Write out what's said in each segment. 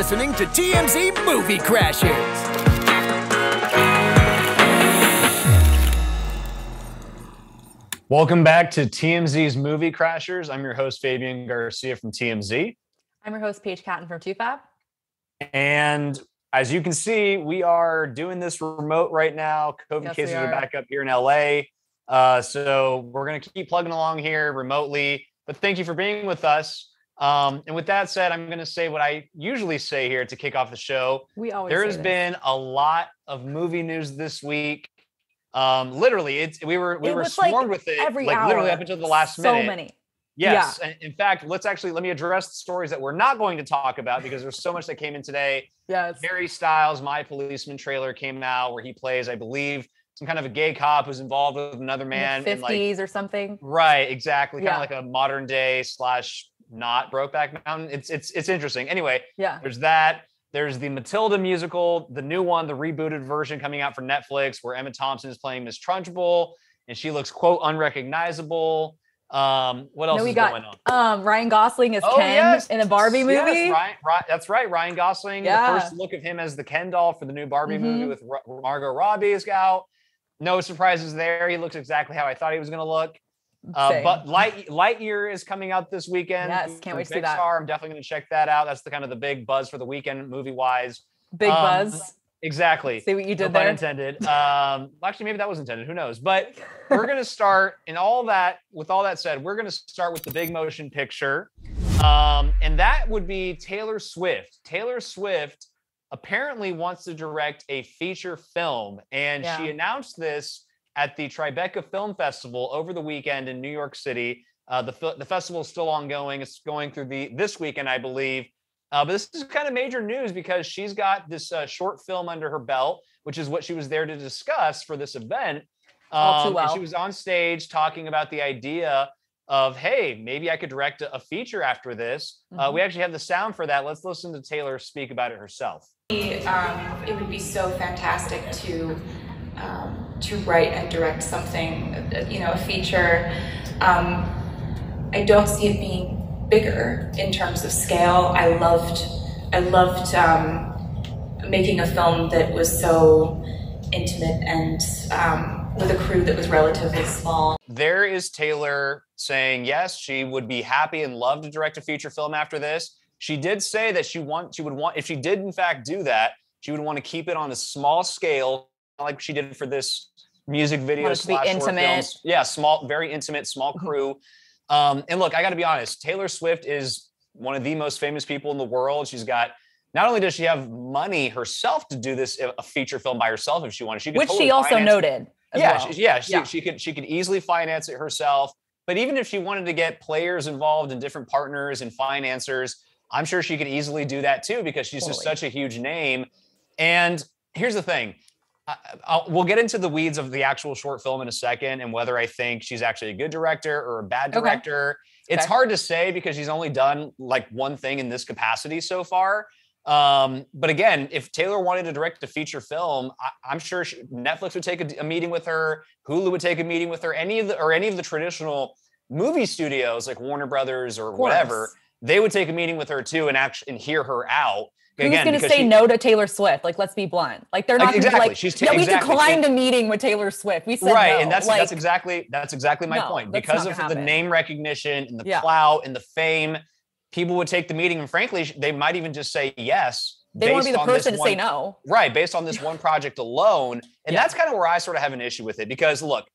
listening to TMZ Movie Crashers. Welcome back to TMZ's Movie Crashers. I'm your host, Fabian Garcia from TMZ. I'm your host, Paige Catton from toofab. And as you can see, we are doing this remote right now. COVID cases are back up here in LA. So we're going to keep plugging along here remotely. But thank you for being with us. And with that said, I'm going to say what I usually say here to kick off the show. There has been a lot of movie news this week. Literally, we were swarmed with it literally up until the last minute. So many. Yes. Yeah. In fact, let me address the stories that we're not going to talk about because there's so much that came in today. Yes. Harry Styles' My Policeman trailer came out where he plays, I believe, some kind of a gay cop who's involved with another man in the 50s or something. Right, exactly. Kind of like a modern day / not Brokeback Mountain. It's interesting. Anyway, there's that. There's the Matilda musical, the new one, the rebooted version coming out for Netflix, where Emma Thompson is playing Miss Trunchbull, and she looks, quote, unrecognizable. What else is going on? Ryan Gosling as Ken in a Barbie movie. Yes, that's right. Ryan Gosling, the first look of him as the Ken doll for the new Barbie movie with Margot Robbie is out. No surprises there. He looks exactly how I thought he was going to look. But Lightyear is coming out this weekend. Yes, can't wait to see that. I'm definitely going to check that out. That's the kind of the big buzz for the weekend movie-wise. Big buzz. Exactly. See what you did there? Pun intended. Actually, maybe that was intended. Who knows? But we're going to start, with all that said, we're going to start with the big motion picture. And that would be Taylor Swift. Taylor Swift apparently wants to direct a feature film. And she announced this at the Tribeca Film Festival over the weekend in New York City. The festival is still ongoing. It's going through this weekend, I believe. But this is kind of major news because she's got this short film under her belt, which is what she was there to discuss for this event. All too well. And she was on stage talking about the idea of, hey, maybe I could direct a feature after this. We actually have the sound for that. Let's listen to Taylor speak about it herself. It would be so fantastic to write and direct something, a feature. I don't see it being bigger in terms of scale. I loved making a film that was so intimate and with a crew that was relatively small. There is Taylor saying, yes, she would be happy and love to direct a feature film after this. She did say that she would want, if she did in fact do that, she would want to keep it on a small scale, like she did for this music video / short films. Yeah, small, very intimate, small crew. And look, I got to be honest, Taylor Swift is one of the most famous people in the world. She's got, not only does she have money herself to do this, a feature film by herself if she wanted, she could which she also noted. She could easily finance it herself. But even if she wanted to get players involved and different partners and financiers, I'm sure she could easily do that too, because she's just such a huge name. And here's the thing. We'll get into the weeds of the actual short film in a second and whether I think she's actually a good director or a bad director. It's hard to say because she's only done like one thing in this capacity so far. But again, if Taylor wanted to direct a feature film, I'm sure Netflix would take a meeting with her, Hulu would take a meeting with her, any of the traditional movie studios like Warner Brothers or whatever, they would take a meeting with her too and hear her out. Who's going to say no to Taylor Swift? Like, let's be blunt. Like, they're not exactly. Like, we declined a meeting with Taylor Swift. We said no. And that's exactly my point. Because of the name recognition and the clout and the fame, people would take the meeting, and frankly, they might even just say yes. They don't want to be the person to say no. Right, based on this one project alone. And that's kind of where I sort of have an issue with it because look,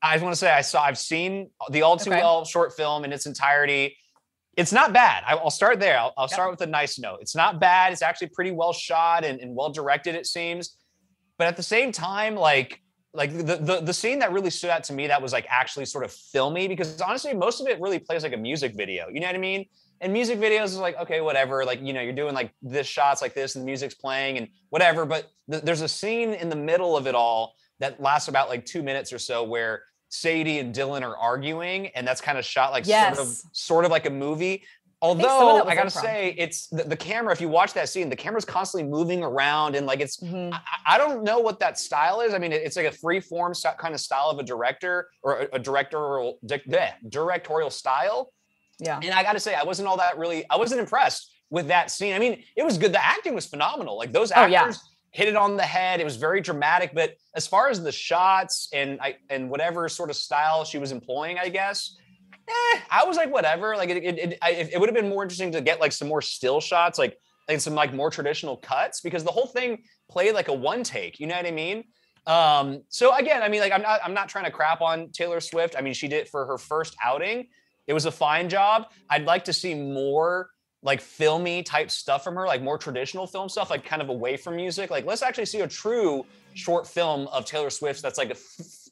I want to say I've seen the All Too Well short film in its entirety. It's not bad. I'll start there. I'll start with a nice note. It's not bad. It's actually pretty well shot and well directed, it seems. But at the same time, like the scene that really stood out to me that was like actually sort of filmy, because honestly, most of it really plays like a music video. You know what I mean? And music videos is like, okay, whatever. Like, you're doing like this shots like this and the music's playing and whatever. But there's a scene in the middle of it all that lasts about like 2 minutes or so where Sadie and Dylan are arguing, and that's kind of shot like sort of like a movie. Although I gotta say, it's the camera. If you watch that scene, the camera's constantly moving around, and like it's. I don't know what that style is. I mean, it's like a free form kind of style of a director or a directorial style. Yeah. And I gotta say, I wasn't impressed with that scene. I mean, it was good. The acting was phenomenal. Like those actors hit it on the head. It was very dramatic. But as far as the shots and whatever sort of style she was employing, I guess, I was like, whatever. Like it would have been more interesting to get like some more still shots, like some like more traditional cuts, because the whole thing played like a one take. You know what I mean? So again, I mean, like I'm not trying to crap on Taylor Swift. I mean, she did it for her first outing. It was a fine job. I'd like to see more like filmy type stuff from her, like more traditional film stuff, like kind of away from music. Like let's actually see a true short film of Taylor Swift's that's like a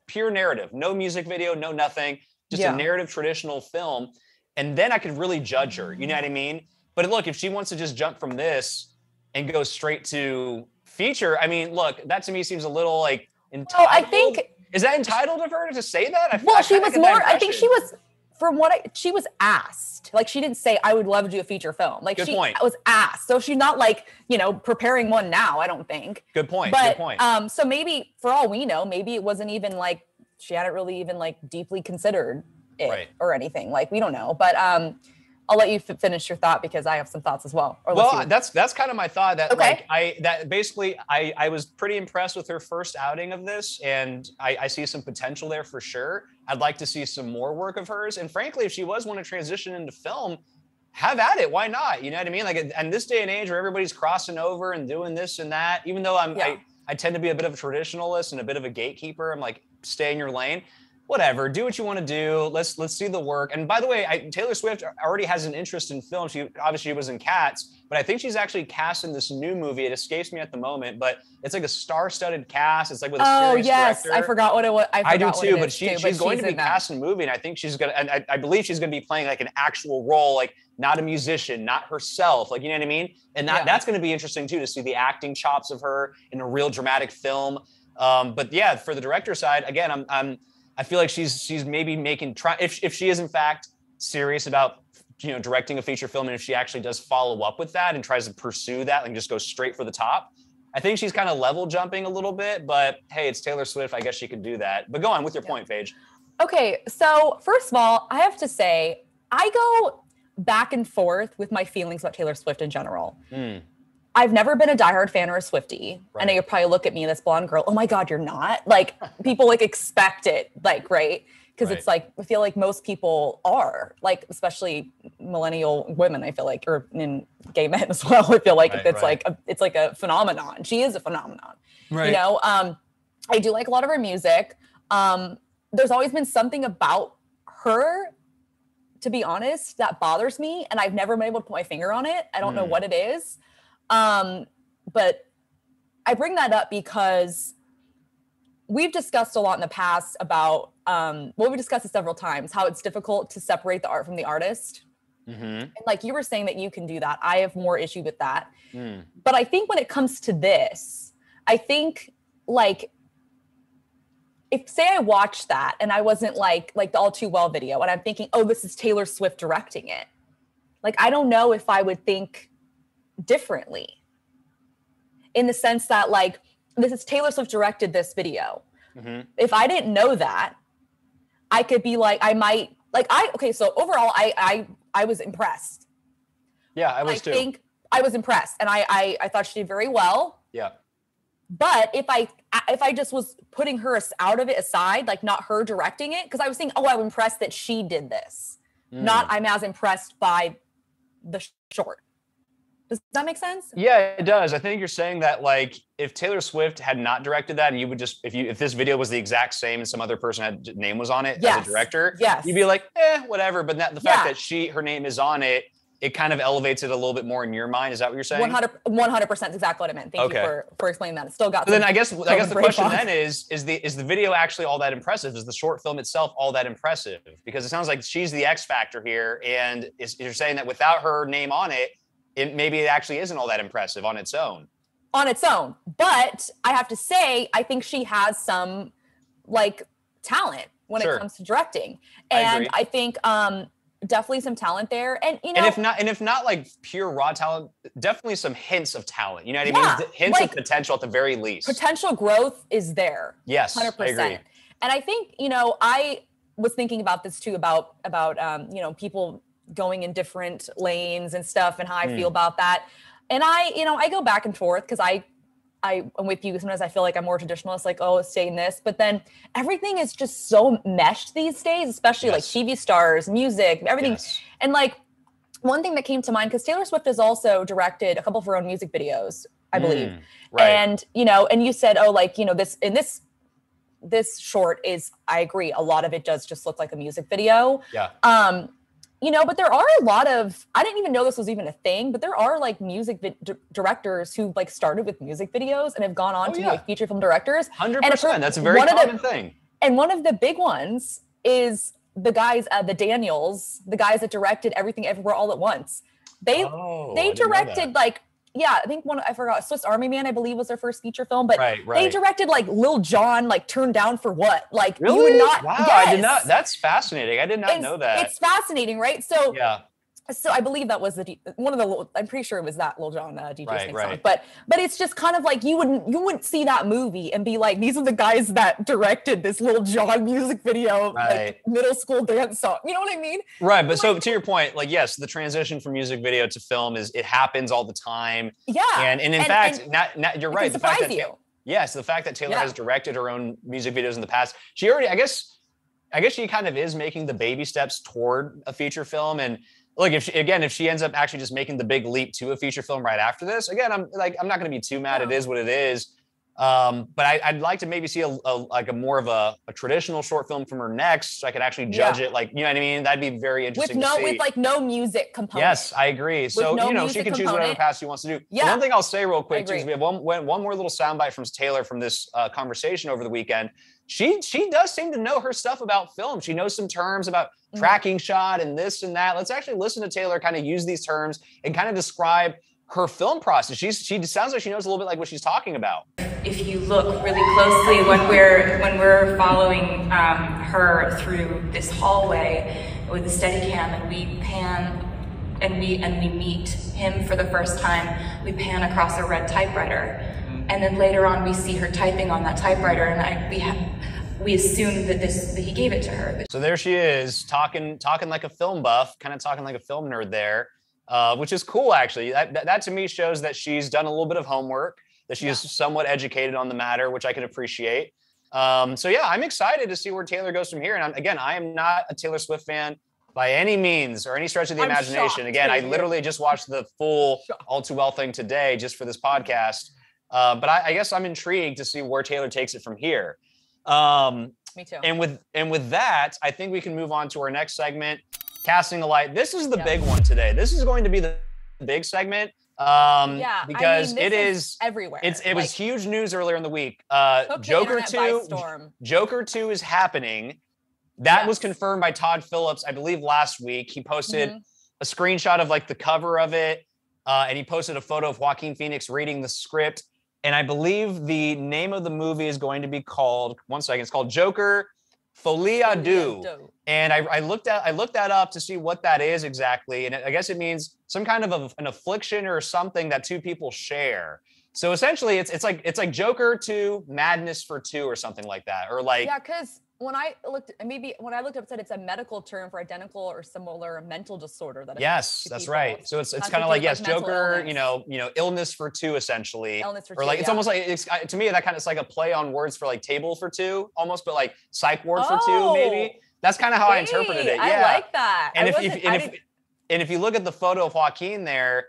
pure narrative, no music video, no nothing, just a narrative traditional film. And then I could really judge her. You know what I mean? But look, if she wants to just jump from this and go straight to feature, I mean, look, that to me seems a little like entitled. I think is that entitled of her to say that? She was more. I think she was. From what she was asked, like she didn't say I would love to do a feature film. Like she was asked, so she's not like preparing one now. I don't think. Good point. But, good point. So maybe for all we know, maybe it wasn't even like she hadn't really even like deeply considered it or anything. Like we don't know. But I'll let you finish your thought because I have some thoughts as well. Well, that's kind of my thought. That like I was pretty impressed with her first outing of this, and I see some potential there for sure. I'd like to see some more work of hers, and frankly, if she was want to transition into film, have at it. Why not? You know what I mean? Like, and this day and age where everybody's crossing over and doing this and that, even though I tend to be a bit of a traditionalist and a bit of a gatekeeper. I'm like, stay in your lane. Whatever, do what you want to do. Let's see the work. And by the way, Taylor Swift already has an interest in film. She obviously was in Cats, but I think she's actually cast in this new movie. It escapes me at the moment, but it's like a star-studded cast. It's like with a serious director. I forgot what it was. I do too, but she's going to be cast in a movie, and I think she's gonna. And I believe she's going to be playing like an actual role, like not a musician, not herself. Like you know what I mean? And that's going to be interesting too to see the acting chops of her in a real dramatic film. But yeah, for the director side, again, I feel like she's maybe if she is in fact serious about directing a feature film, and if she actually does follow up with that and tries to pursue that and just go straight for the top, I think she's kind of level jumping a little bit. But hey, it's Taylor Swift. I guess she could do that. But go on with your point, Paige. Okay, so first of all, I have to say I go back and forth with my feelings about Taylor Swift in general. I've never been a diehard fan or a Swiftie. Right. I know you probably look at me, this blonde girl. Oh my God, you're not? Like people like expect it, like, right? Because it's like, I feel like most people are, like, especially millennial women, I feel like, or in gay men as well. I feel like it's like a phenomenon. She is a phenomenon. Right. I do like a lot of her music. There's always been something about her, to be honest, that bothers me. And I've never been able to put my finger on it. I don't know what it is. But I bring that up because we've discussed a lot in the past about, we've discussed it several times, how it's difficult to separate the art from the artist. And like you were saying that you can do that. I have more issue with that. But I think when it comes to this, I think like, if say I watched that and I wasn't like the All Too Well video and I'm thinking, oh, this is Taylor Swift directing it. Like, I don't know if I would think differently in the sense that like, this is Taylor Swift directed this video. If I didn't know that, I could be like, so overall, I was impressed. Yeah, I was too. I think I was impressed and I thought she did very well. Yeah. But if I just was putting her out of it aside, like not her directing it, because I was saying, oh, I'm impressed that she did this. Not I'm as impressed by the short. Does that make sense? Yeah, it does. I think you're saying that like if Taylor Swift had not directed that and you would just, if this video was the exact same and some other person name was on it as a director, you'd be like, whatever. But the fact that her name is on it, it kind of elevates it a little bit more in your mind. Is that what you're saying? 100% exactly what I meant. Thank you for explaining that. It still got. So then I guess the question then is the video actually all that impressive? Is the short film itself all that impressive? Because it sounds like she's the X factor here, and you're saying that without her name on it, maybe it actually isn't all that impressive on its own. On its own, but I have to say, I think she has some like talent when it comes to directing, and I think definitely some talent there, and and if not like pure raw talent, definitely some hints of talent. You know what I mean? Hints of potential at the very least. Potential growth is there. Yes, 100%. I agree. And I think I was thinking about this too about people going in different lanes and stuff and how I feel about that. And I go back and forth because I'm with you. Sometimes I feel like I'm more traditionalist, like, oh, stay in this. But then everything is just so meshed these days, especially like TV stars, music, everything. And like one thing that came to mind, because Taylor Swift has also directed a couple of her own music videos, I believe. Right. And, and you said, oh, like, this short is, I agree, a lot of it does just look like a music video. Yeah. But there are a lot of, I didn't even know this was even a thing, but there are like music directors who like started with music videos and have gone on to be like feature film directors. 100%. That's a very common thing. And one of the big ones is the guys, the Daniels, the guys that directed Everything Everywhere All at Once. They directed like, I think I forgot, Swiss Army Man, I believe, was their first feature film, but they directed like Lil Jon, like Turned Down for What? Like, really? You would not. Wow, yes. I did not. That's fascinating. I did not know that. It's fascinating, right? So, yeah. So I believe that was one of the. I'm pretty sure it was that Lil Jon DJ song. But it's just kind of like you wouldn't see that movie and be like, these are the guys that directed this Lil Jon music video, like middle school dance song. You know what I mean? Right. But so to your point, like, yes, the transition from music video to film it happens all the time. Yeah. And in fact, you're right. The fact that the fact that Taylor has directed her own music videos in the past, she already, I guess she kind of is making the baby steps toward a feature film. And look, if she ends up actually just making the big leap to a feature film right after this, again, I'm not going to be too mad. It is what it is. But I'd like to maybe see a more of a traditional short film from her next, so I could actually judge it. Like, you know what I mean? That'd be very interesting to see. With like no music component. Yes, I agree. So she can choose whatever path she wants to do. Yeah. One thing I'll say real quick too is we have one more little soundbite from Taylor from this conversation over the weekend. She does seem to know her stuff about film. She knows some terms about tracking shot and this and that. Let's actually listen to Taylor kind of use these terms and kind of describe her film process. She sounds like she knows a little bit like what she's talking about. If you look really closely when we're following her through this hallway with a Steadicam, and we pan and we meet him for the first time, we pan across a red typewriter, and then later on we see her typing on that typewriter, and we assume that he gave it to her. So there she is, talking like a film buff, kind of talking like a film nerd there. Which is cool, actually. That to me shows that she's done a little bit of homework, that she is somewhat educated on the matter, which I can appreciate. So yeah, I'm excited to see where Taylor goes from here. And I am not a Taylor Swift fan by any means or any stretch of the imagination. Shocked. Again, I literally just watched the full All Too Well thing today just for this podcast. But I guess I'm intrigued to see where Taylor takes it from here. Me too. And with that, I think we can move on to our next segment. Casting a Light. This is the big one today. This is going to be the big segment because it is everywhere. It was huge news earlier in the week. Joker 2 is happening. That was confirmed by Todd Phillips, I believe, last week. He posted a screenshot of like the cover of it, and he posted a photo of Joaquin Phoenix reading the script. And I believe the name of the movie is going to be called, it's called Joker Folie à Deux. And I looked that up to see what that is exactly. And I guess it means some kind of an affliction or something that two people share. So essentially it's like Joker 2, Madness for 2 or something like that. Or like, yeah, because when I looked up, it said it's a medical term for identical or similar mental disorder. Yes, that's right. So it's kind of like, Joker, illness for 2 essentially. Illness for 2, or like, it's almost like, to me, that kind of, it's like a play on words for like table for 2 almost, but like psych ward for 2 maybe. That's kind of how I interpreted it. Yeah. I like that. And if you look at the photo of Joaquin there,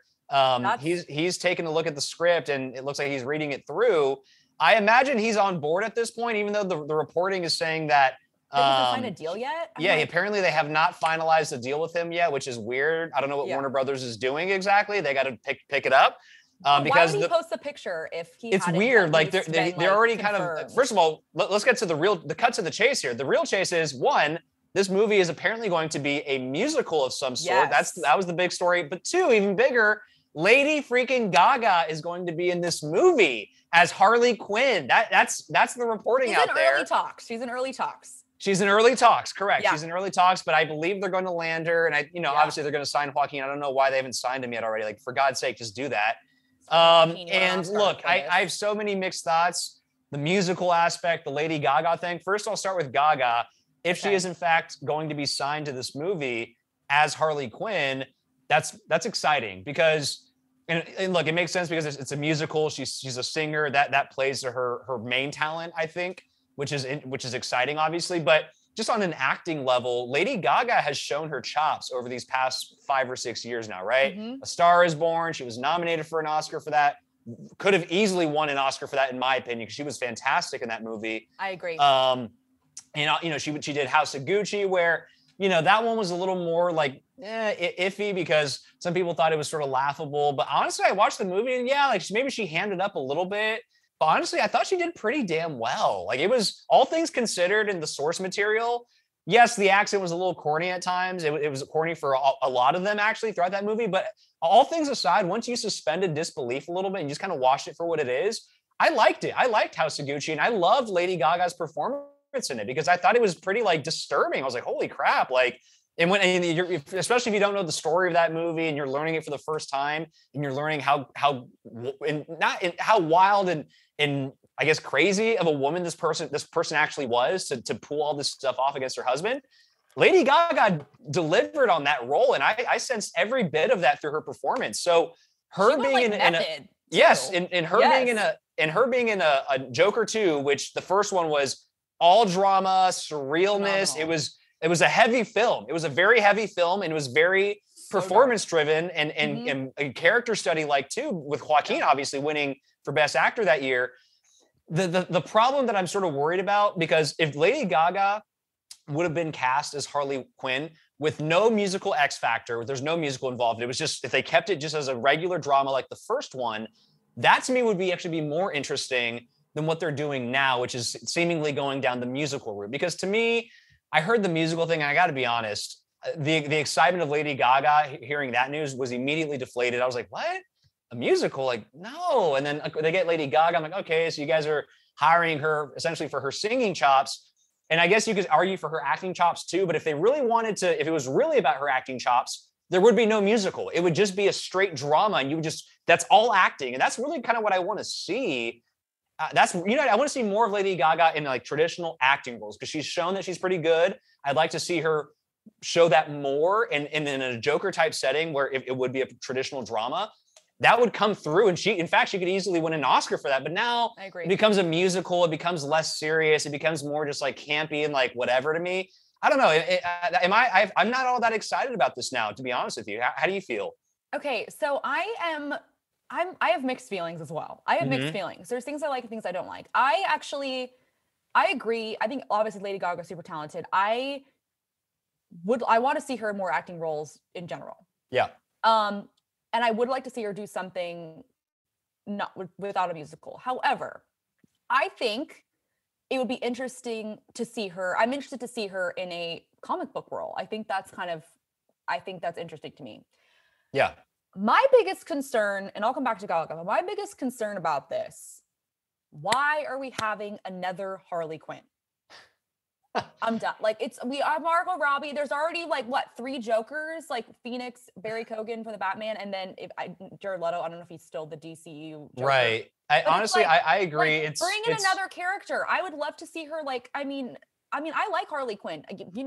he's taking a look at the script and it looks like he's reading it through. I imagine he's on board at this point, even though the reporting is saying that. Did he sign a deal yet? Apparently they have not finalized a deal with him yet, which is weird. I don't know what Warner Brothers is doing exactly. They got to pick it up. Because why would he post the picture if he? It's weird. Like they're already kind of. First of all, let's get to the cut to the chase here. The real chase is, one, this movie is apparently going to be a musical of some sort. Yes. That was the big story. But 2, even bigger, Lady freaking Gaga is going to be in this movie as Harley Quinn. That's the reporting out there. She's in early talks. She's in early talks, correct. Yeah. She's in early talks, but I believe they're going to land her. And obviously they're going to sign Joaquin. I don't know why they haven't signed him yet already. Like, for God's sake, just do that. And look, I have so many mixed thoughts. The musical aspect, the Lady Gaga thing. First, I'll start with Gaga. If she is in fact going to be signed to this movie, as Harley Quinn, that's exciting because, and look, it makes sense because it's a musical. She's a singer that plays to her main talent, I think, which is exciting, obviously. But just on an acting level, Lady Gaga has shown her chops over these past 5 or 6 years now, right? Mm-hmm. A Star is Born. She was nominated for an Oscar for that. Could have easily won an Oscar for that, in my opinion, because she was fantastic in that movie. I agree. She did House of Gucci, where, that one was a little more like iffy because some people thought it was sort of laughable. But honestly, I watched the movie and maybe she handed up a little bit. But honestly, I thought she did pretty damn well. Like, it was, all things considered, in the source material, yes, the accent was a little corny at times. It was corny for a lot of them, actually, throughout that movie. But all things aside, once you suspended disbelief a little bit and just kind of watched it for what it is, I liked it. I liked House of Gucci, and I loved Lady Gaga's performance in it because I thought it was pretty disturbing. I was like, holy crap. Especially if you don't know the story of that movie and you're learning it for the first time and you're learning how wild and I guess crazy of a woman this person actually was to pull all this stuff off against her husband. Lady Gaga delivered on that role, and I sensed every bit of that through her performance. So her being being in a Joker 2, which the first one was all drama, surrealness. Phenomenal. It was a heavy film. It was a very heavy film, and it was very performance driven and a character study too, with Joaquin obviously winning for Best Actor that year. The problem that I'm sort of worried about, because if Lady Gaga would have been cast as Harley Quinn with no musical X factor, there's no musical involved. It was just, if they kept it just as a regular drama like the first one, that to me would be more interesting than what they're doing now, which is seemingly going down the musical route. Because to me, I heard the musical thing, and I got to be honest, the excitement of Lady Gaga hearing that news was immediately deflated. I was like, what? A musical? No. And then they get Lady Gaga. I'm like, okay, so you guys are hiring her essentially for her singing chops. And I guess you could argue for her acting chops too. But if they really wanted to, if it was really about her acting chops, there would be no musical. It would just be a straight drama, and that's all acting. And that's really kind of what I want to see. I want to see more of Lady Gaga in traditional acting roles, because she's shown that she's pretty good. I'd like to see her show that more in a Joker type setting where it would be a traditional drama. That would come through, and she could easily win an Oscar for that. But now it becomes a musical. It becomes less serious. It becomes more just campy and whatever to me. I don't know. I'm not all that excited about this now, to be honest with you. How do you feel? Okay, so I have mixed feelings as well. I have mixed feelings. There's things I like and things I don't like. I agree. I think obviously Lady Gaga is super talented. I want to see her in more acting roles in general. Yeah. And I would like to see her do something without a musical. However, I think it would be interesting to see her. I'm interested to see her in a comic book role. I think that's interesting to me. Yeah. My biggest concern, and I'll come back to Gaga, but my biggest concern about this, why are we having another Harley Quinn? I'm done. We have Margot Robbie. There's already 3 Jokers, Phoenix, Barry Keoghan for the Batman, and then Jared Leto. I don't know if he's still the DCU Joker. Right. I agree. Bring in another character. I would love to see her. I like Harley Quinn.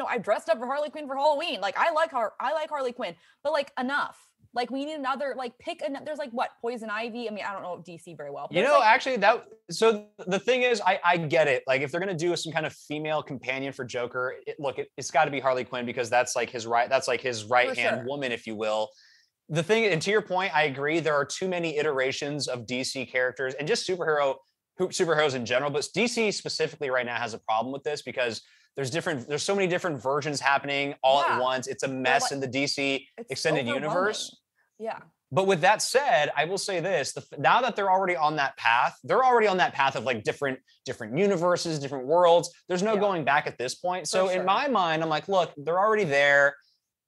I dressed up for Harley Quinn for Halloween. I like Harley Quinn, but enough. We need another, pick another. There's Poison Ivy. I don't know DC very well. Actually so the thing is, I get it. If they're going to do some kind of female companion for Joker, it's got to be Harley Quinn, because that's his right-hand woman, if you will. The thing, and to your point, I agree. There are too many iterations of DC characters and just superheroes in general, but DC specifically right now has a problem with this because there's so many different versions happening all at once. It's a mess in the DC extended universe. Yeah. But with that said, I will say this: now that they're already on that path of different universes, different worlds. There's no going back at this point. So in my mind, I'm like, look, they're already there.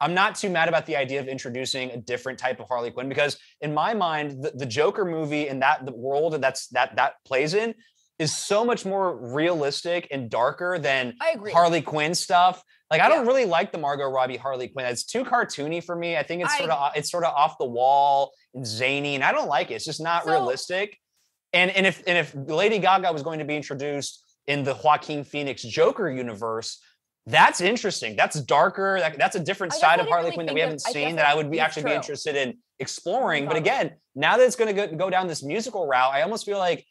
I'm not too mad about the idea of introducing a different type of Harley Quinn, because in my mind, the Joker movie and the world that plays in is so much more realistic and darker than Harley Quinn stuff. I don't really like the Margot Robbie Harley Quinn. It's too cartoony for me. I think it's sort of off the wall and zany, and I don't like it. It's just not realistic. And if Lady Gaga was going to be introduced in the Joaquin Phoenix Joker universe, That's interesting. That's darker. That's a different side of Harley Quinn that we haven't seen that I would be actually be interested in exploring. But again, now that it's going to go down this musical route, I almost feel like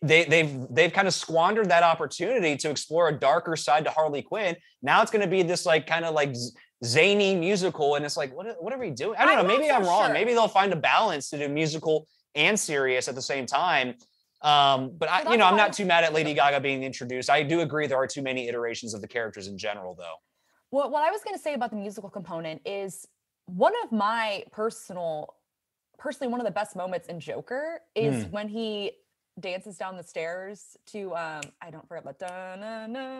they've kind of squandered that opportunity to explore a darker side to Harley Quinn. Now it's going to be this like kind of like zany musical, and it's like, what are we doing? I don't know. Maybe I'm wrong. Maybe they'll find a balance to do musical and serious at the same time. But I'm not too mad at Lady Gaga being introduced. I do agree there are too many iterations of the characters in general, though. Well, what I was going to say about the musical component is one of my personally one of the best moments in Joker is when he dances down the stairs to I don't forget, but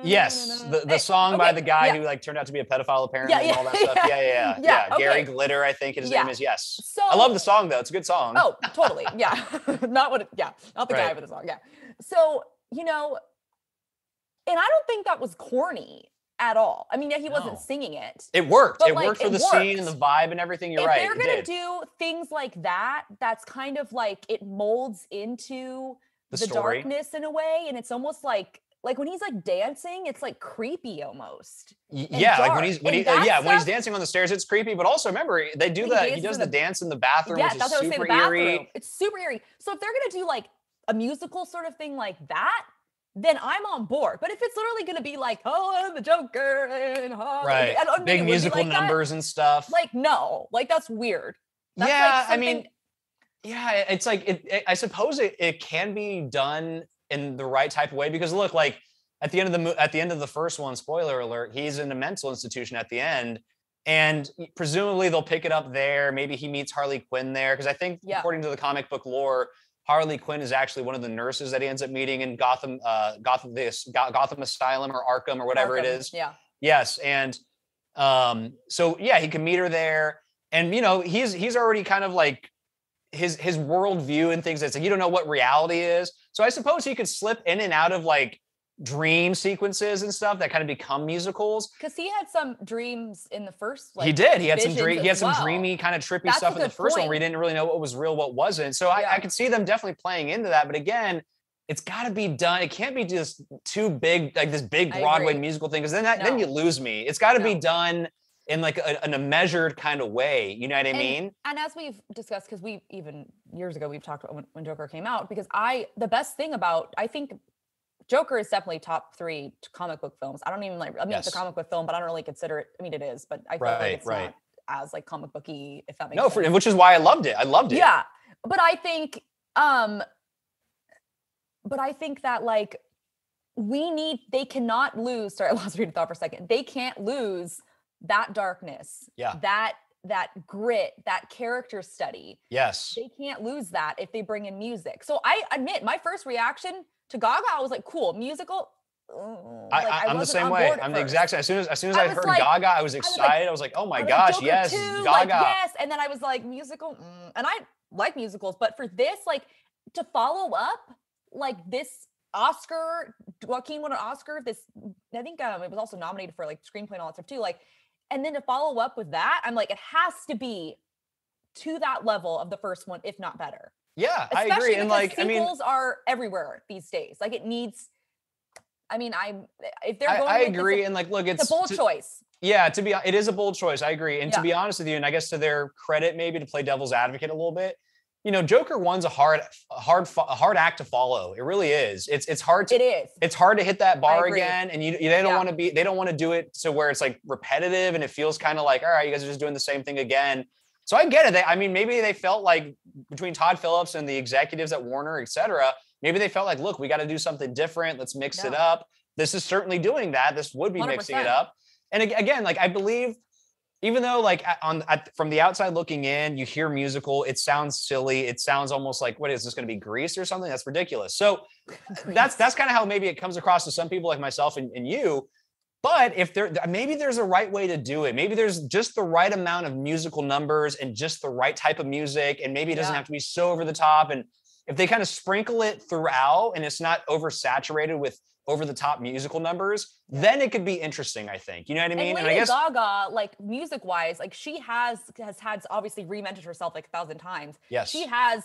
yes, the song by the guy who like turned out to be a pedophile apparently and all that stuff. Yeah. Okay. Gary Glitter, I think his name is. Yes. So I love the song though. It's a good song. Oh, totally. Yeah. Not the guy with the song. Yeah. So, and I don't think that was corny at all. I mean, he wasn't singing it. It worked. It worked for the scene and the vibe and everything. You're right. If they're going to do things like that, that's kind of like it molds into the darkness in a way, and it's almost like when he's like dancing, it's like creepy almost. Yeah, dark. Like when he's dancing on the stairs, it's creepy. But also remember, they do that. He does the dance in the bathroom, which is super eerie. It's super eerie. So if they're gonna do like a musical sort of thing like that, then I'm on board. But if it's literally gonna be like, oh, I'm the Joker and big musical numbers and stuff, like no, like that's weird. That's it's like I suppose it can be done in the right type of way, because look, like at the end of the first one, spoiler alert, he's in a mental institution at the end, and presumably they'll pick it up there. Maybe he meets Harley Quinn there, because I think according to the comic book lore, Harley Quinn is actually one of the nurses that he ends up meeting in Gotham Asylum or Arkham or whatever it is. Yeah. Yes, and he can meet her there, and he's already kind of like his worldview and things. That's like, you don't know what reality is. So I suppose he could slip in and out of like dream sequences and stuff that kind of become musicals. Because he had some dreams in the first. He did. He had some dreamy kind of trippy stuff in the first one where he didn't really know what was real, what wasn't. So I could see them definitely playing into that. But again, it's got to be done. It can't be just too big, like this big Broadway musical thing, because then you lose me. It's got to be done in like in a measured kind of way. You know what I mean? And as we've discussed, because we even years ago, we've talked about when Joker came out, because the best thing about, I think Joker is definitely top 3 comic book films. I don't even it's a comic book film, but I don't really consider it. I mean, it is, but I feel like it's not as like comic booky, if that makes sense. No, which is why I loved it. Yeah. But I think, that like they cannot lose, sorry, I lost train of thought for a second. They can't lose that darkness, that grit, that character study. Yes. They can't lose that if they bring in music. So I admit, my first reaction to Gaga, I was like, cool, musical. I'm the same way. I'm the exact same. As soon as I heard Gaga, I was excited. I was like, oh my gosh, yes, Gaga. Like, yes. And then I was like, musical. And I like musicals, but for this, like to follow up, like this Oscar, Joaquin won an Oscar. I think it was also nominated for like screenplay and all that stuff too. Like, and then to follow up with that, I'm like, it has to be to that level of the first one, if not better. Yeah, I agree. And like, sequels are everywhere these days. Like it needs. I mean, if they're going. I agree, and like, look, it's a bold choice. Yeah, it is a bold choice. I agree, and to be honest with you, and I guess to their credit, maybe to play devil's advocate a little bit, Joker 1's a hard act to follow. It really is. It's hard. It's hard to hit that bar again, and they don't want to be. They don't want to do it to where it's like repetitive, and it feels kind of like, all right, you guys are just doing the same thing again. So I get it. Maybe they felt like between Todd Phillips and the executives at Warner, et cetera, maybe they felt like, look, we got to do something different. Let's mix it up. This is certainly doing that. This would be 100%. Mixing it up. And again, like I believe, even though like from the outside looking in, you hear musical, it sounds silly. It sounds almost like, what is this going to be, Grease or something? That's ridiculous. So that's kind of how maybe it comes across to some people like myself and you. But maybe there's a right way to do it. Maybe there's just the right amount of musical numbers and just the right type of music. And maybe it doesn't have to be so over the top. And if they kind of sprinkle it throughout and it's not oversaturated with over the top musical numbers, then it could be interesting, I think. You know what I mean? And I guess Gaga, like music wise, like she has had obviously reinvented herself like 1,000 times. Yes. She has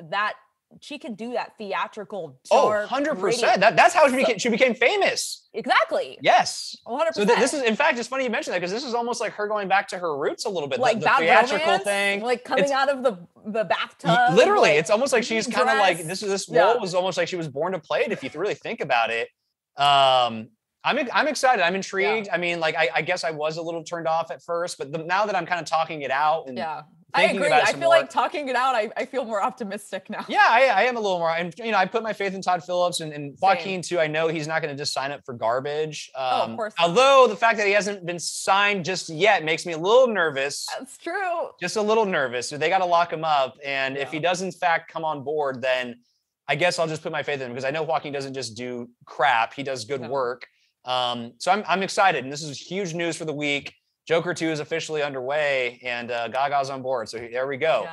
that she can do that theatrical, dark, 100%. That's how she became famous. Exactly. Yes. 100%. So this is, in fact, it's funny you mentioned that because this is almost like her going back to her roots a little bit. Like the theatrical romance, thing. like coming out of the bathtub. Literally, like, it's almost like she's kind of like, this role was almost like she was born to play it if you really think about it. I'm excited. I'm intrigued. I mean, like, I guess I was a little turned off at first, but now that I'm kind of talking it out and I agree. I feel like talking it out, I feel more optimistic now. Yeah, I am a little more. And, I put my faith in Todd Phillips and Joaquin too. I know he's not going to just sign up for garbage. Of course. Although the fact that he hasn't been signed just yet makes me a little nervous. That's true. Just a little nervous. So they got to lock him up. And if he does in fact come on board, then I guess I'll just put my faith in him because I know Joaquin doesn't just do crap. He does good work. So I'm excited. And this is huge news for the week. Joker 2 is officially underway and Gaga's on board. So there we go.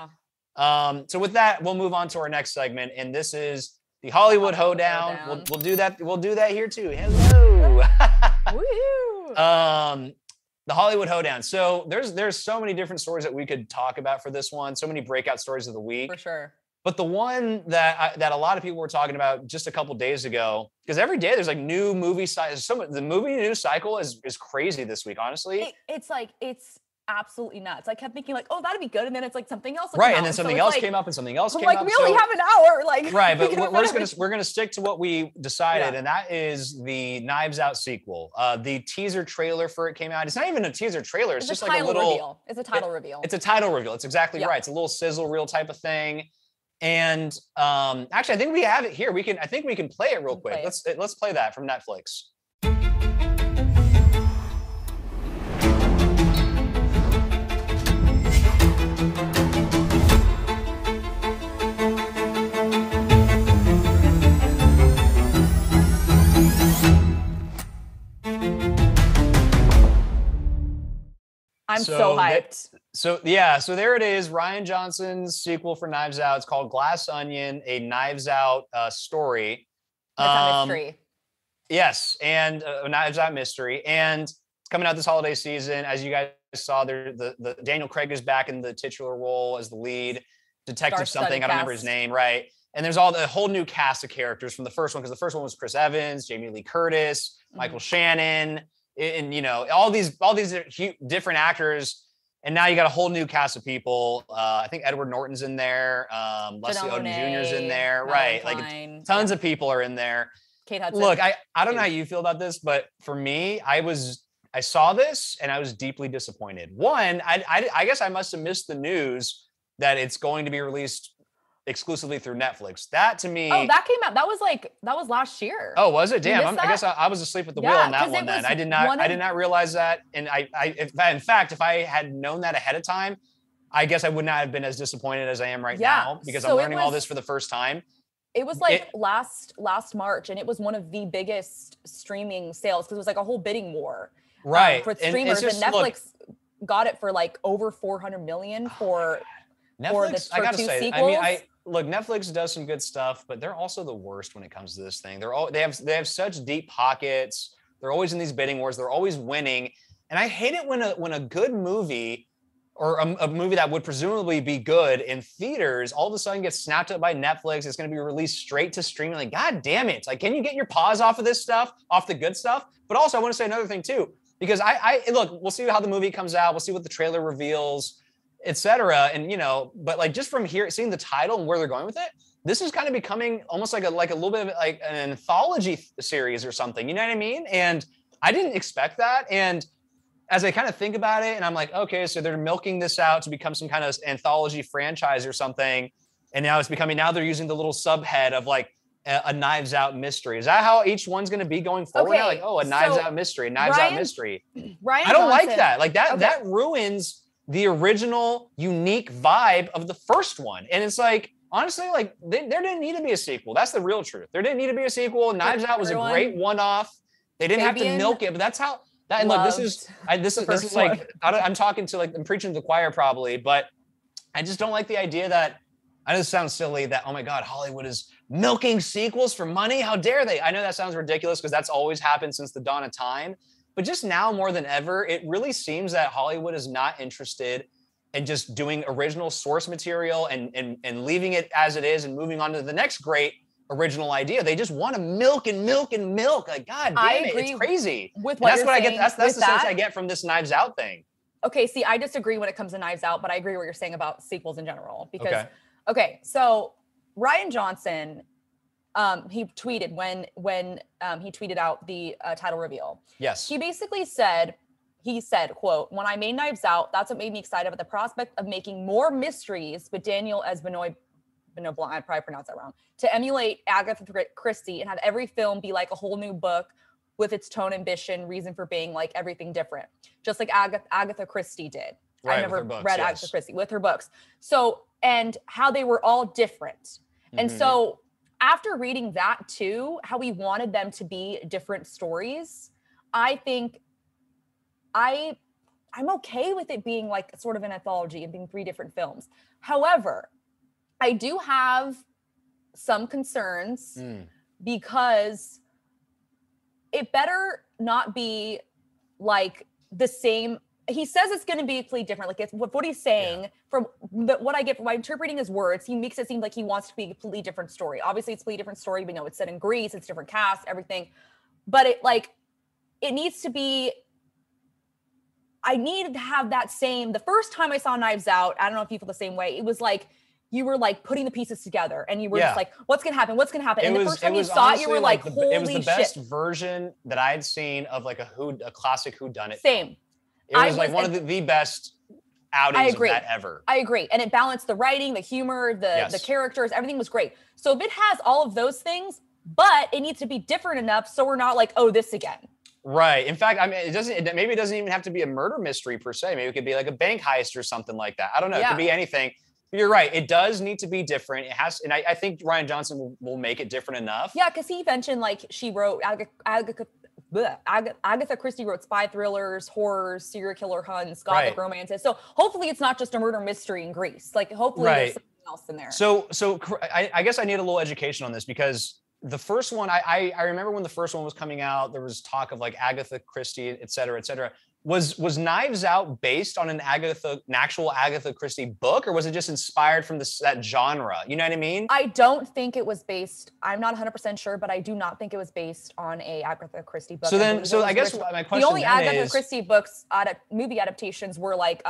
Yeah. So with that, we'll move on to our next segment. And this is the Hollywood Hoedown. We'll do that. We'll do that here too. Hello. The Hollywood Hoedown. So there's so many different stories that we could talk about for this one. So many breakout stories of the week. For sure. But the one that a lot of people were talking about just a couple days ago, because every day there's like new movie the movie news cycle is crazy this week, honestly. It's absolutely nuts. I kept thinking like, oh, that'd be good. And then it's like something else. Right. And then something else came up and something else came up. Like, we only have an hour. Like, right. But we're going to stick to what we decided. And that is the Knives Out sequel. The teaser trailer for it came out. It's not even a teaser trailer. It's just like a little reveal. It's a title reveal. It's a title reveal. It's exactly right. It's a little sizzle reel type of thing. And actually, I think we have it here. I think we can play it real quick. Let's play that from Netflix. I'm so hyped. So there it is. Rian Johnson's sequel for Knives Out. It's called Glass Onion, a Knives Out story. It's a mystery. Yes, and a Knives Out mystery. And it's coming out this holiday season. As you guys saw, the Daniel Craig is back in the titular role as the lead detective something. I don't remember his name, right? And there's a whole new cast of characters from the first one, because the first one was Chris Evans, Jamie Lee Curtis, Michael Shannon, and all these different actors. And now you got a whole new cast of people. I think Edward Norton's in there. Leslie Odom Jr.'s in there. Right. Like tons of people are in there. Kate Hudson. Look, I don't know how you feel about this, but for me, I saw this and I was deeply disappointed. One, I guess I must have missed the news that it's going to be released exclusively through Netflix. That to me. Oh, that came out. That was last year. Oh, was it? Damn. I guess I was asleep at the wheel on that one then. I did not realize that. And in fact, if I had known that ahead of time, I guess I would not have been as disappointed as I am right now, because I'm learning all this for the first time. It was like last March, and it was one of the biggest streaming sales because it was like a whole bidding war. Right. For streamers, and Netflix got it for like over 400 million for Netflix. I gotta two say, sequels. I mean, look, Netflix does some good stuff, but they're also the worst when it comes to this thing. They have such deep pockets. They're always in these bidding wars. They're always winning, and I hate it when a good movie or a movie that would presumably be good in theaters all of a sudden gets snapped up by Netflix. It's going to be released straight to streaming. Like, God damn it! Like, can you get your paws off of this stuff, off the good stuff? But also, I want to say another thing too, because I look, we'll see how the movie comes out. We'll see what the trailer reveals, etc. And but like just from here, seeing the title and where they're going with it, this is kind of becoming almost like a little bit of like an anthology series or something. You know what I mean? And I didn't expect that. And as I kind of think about it, and I'm like, okay, so they're milking this out to become some kind of anthology franchise or something. And now they're using the little subhead of like a Knives Out mystery. Is that how each one's going to be going forward? Okay, now? Like, oh, a Knives Out mystery, Knives Out mystery. Rian I don't Johnson, like that. Like that, that ruins the original unique vibe of the first one. And it's like, honestly, like there didn't need to be a sequel. That's the real truth. There didn't need to be a sequel. Knives Out was a great one-off. They didn't have to milk it, but that's how. And look, this is like I'm talking to like I'm preaching to the choir probably, but I just don't like the idea that I know this sounds silly that oh my God, Hollywood is milking sequels for money. How dare they? I know that sounds ridiculous because that's always happened since the dawn of time. But just now more than ever, it really seems that Hollywood is not interested and just doing original source material and leaving it as it is and moving on to the next great original idea. They just want to milk and milk and milk. Like, God damn it, it's crazy. With what that's what I get. That's the sense I get from this Knives Out thing. Okay, see, I disagree when it comes to Knives Out, but I agree what you're saying about sequels in general. Because, okay, so Rian Johnson, he tweeted when he tweeted out the title reveal. Yes. He basically said, quote, "When I made Knives Out, that's what made me excited about the prospect of making more mysteries with Daniel as Benoit Blanc," I probably pronounced that wrong, "to emulate Agatha Christie and have every film be like a whole new book with its tone, ambition, reason for being, like everything different. Just like Agatha Christie did." Right, I never read Agatha Christie with her books. So, and how they were all different. And so after reading that too, how we wanted them to be different stories, I think I'm okay with it being like sort of an anthology and being 3 different films. However, I do have some concerns because it better not be like the same. He says it's going to be completely different. Like it's what he's saying from what I get from interpreting his words, he makes it seem like he wants to be a completely different story. Obviously it's a completely different story. We know it's set in Greece, it's different cast, everything. But it needs to be, I needed to have that same, the first time I saw Knives Out, I don't know if you feel the same way. It was like, you were like putting the pieces together and you were just like, what's going to happen? What's going to happen? And the first time you saw it, you were like, holy shit. It was the best version that I had seen of like a classic whodunit. Same. It was like one of the best outings of that ever. I agree. And it balanced the writing, the humor, the characters, everything was great. So if it has all of those things, but it needs to be different enough so we're not like, oh, this again. Right. In fact, I mean, maybe it doesn't even have to be a murder mystery per se. Maybe it could be like a bank heist or something like that. I don't know. It could be anything. But you're right. It does need to be different. It has, and I think Rian Johnson will make it different enough. Yeah, because he mentioned like she wrote Agatha Christie wrote spy thrillers, horrors, serial killer hunts, gothic romances. So hopefully it's not just a murder mystery in Greece. Like hopefully there's something else in there. So I guess I need a little education on this because the first one, I remember when the first one was coming out, there was talk of like Agatha Christie, et cetera, et cetera. Was Knives Out based on an actual Agatha Christie book, or was it just inspired from that genre? You know what I mean? I don't think it was based. I'm not 100% sure, but I do not think it was based on a Agatha Christie book. So I guess my question, the only Agatha Christie books, movie adaptations, were like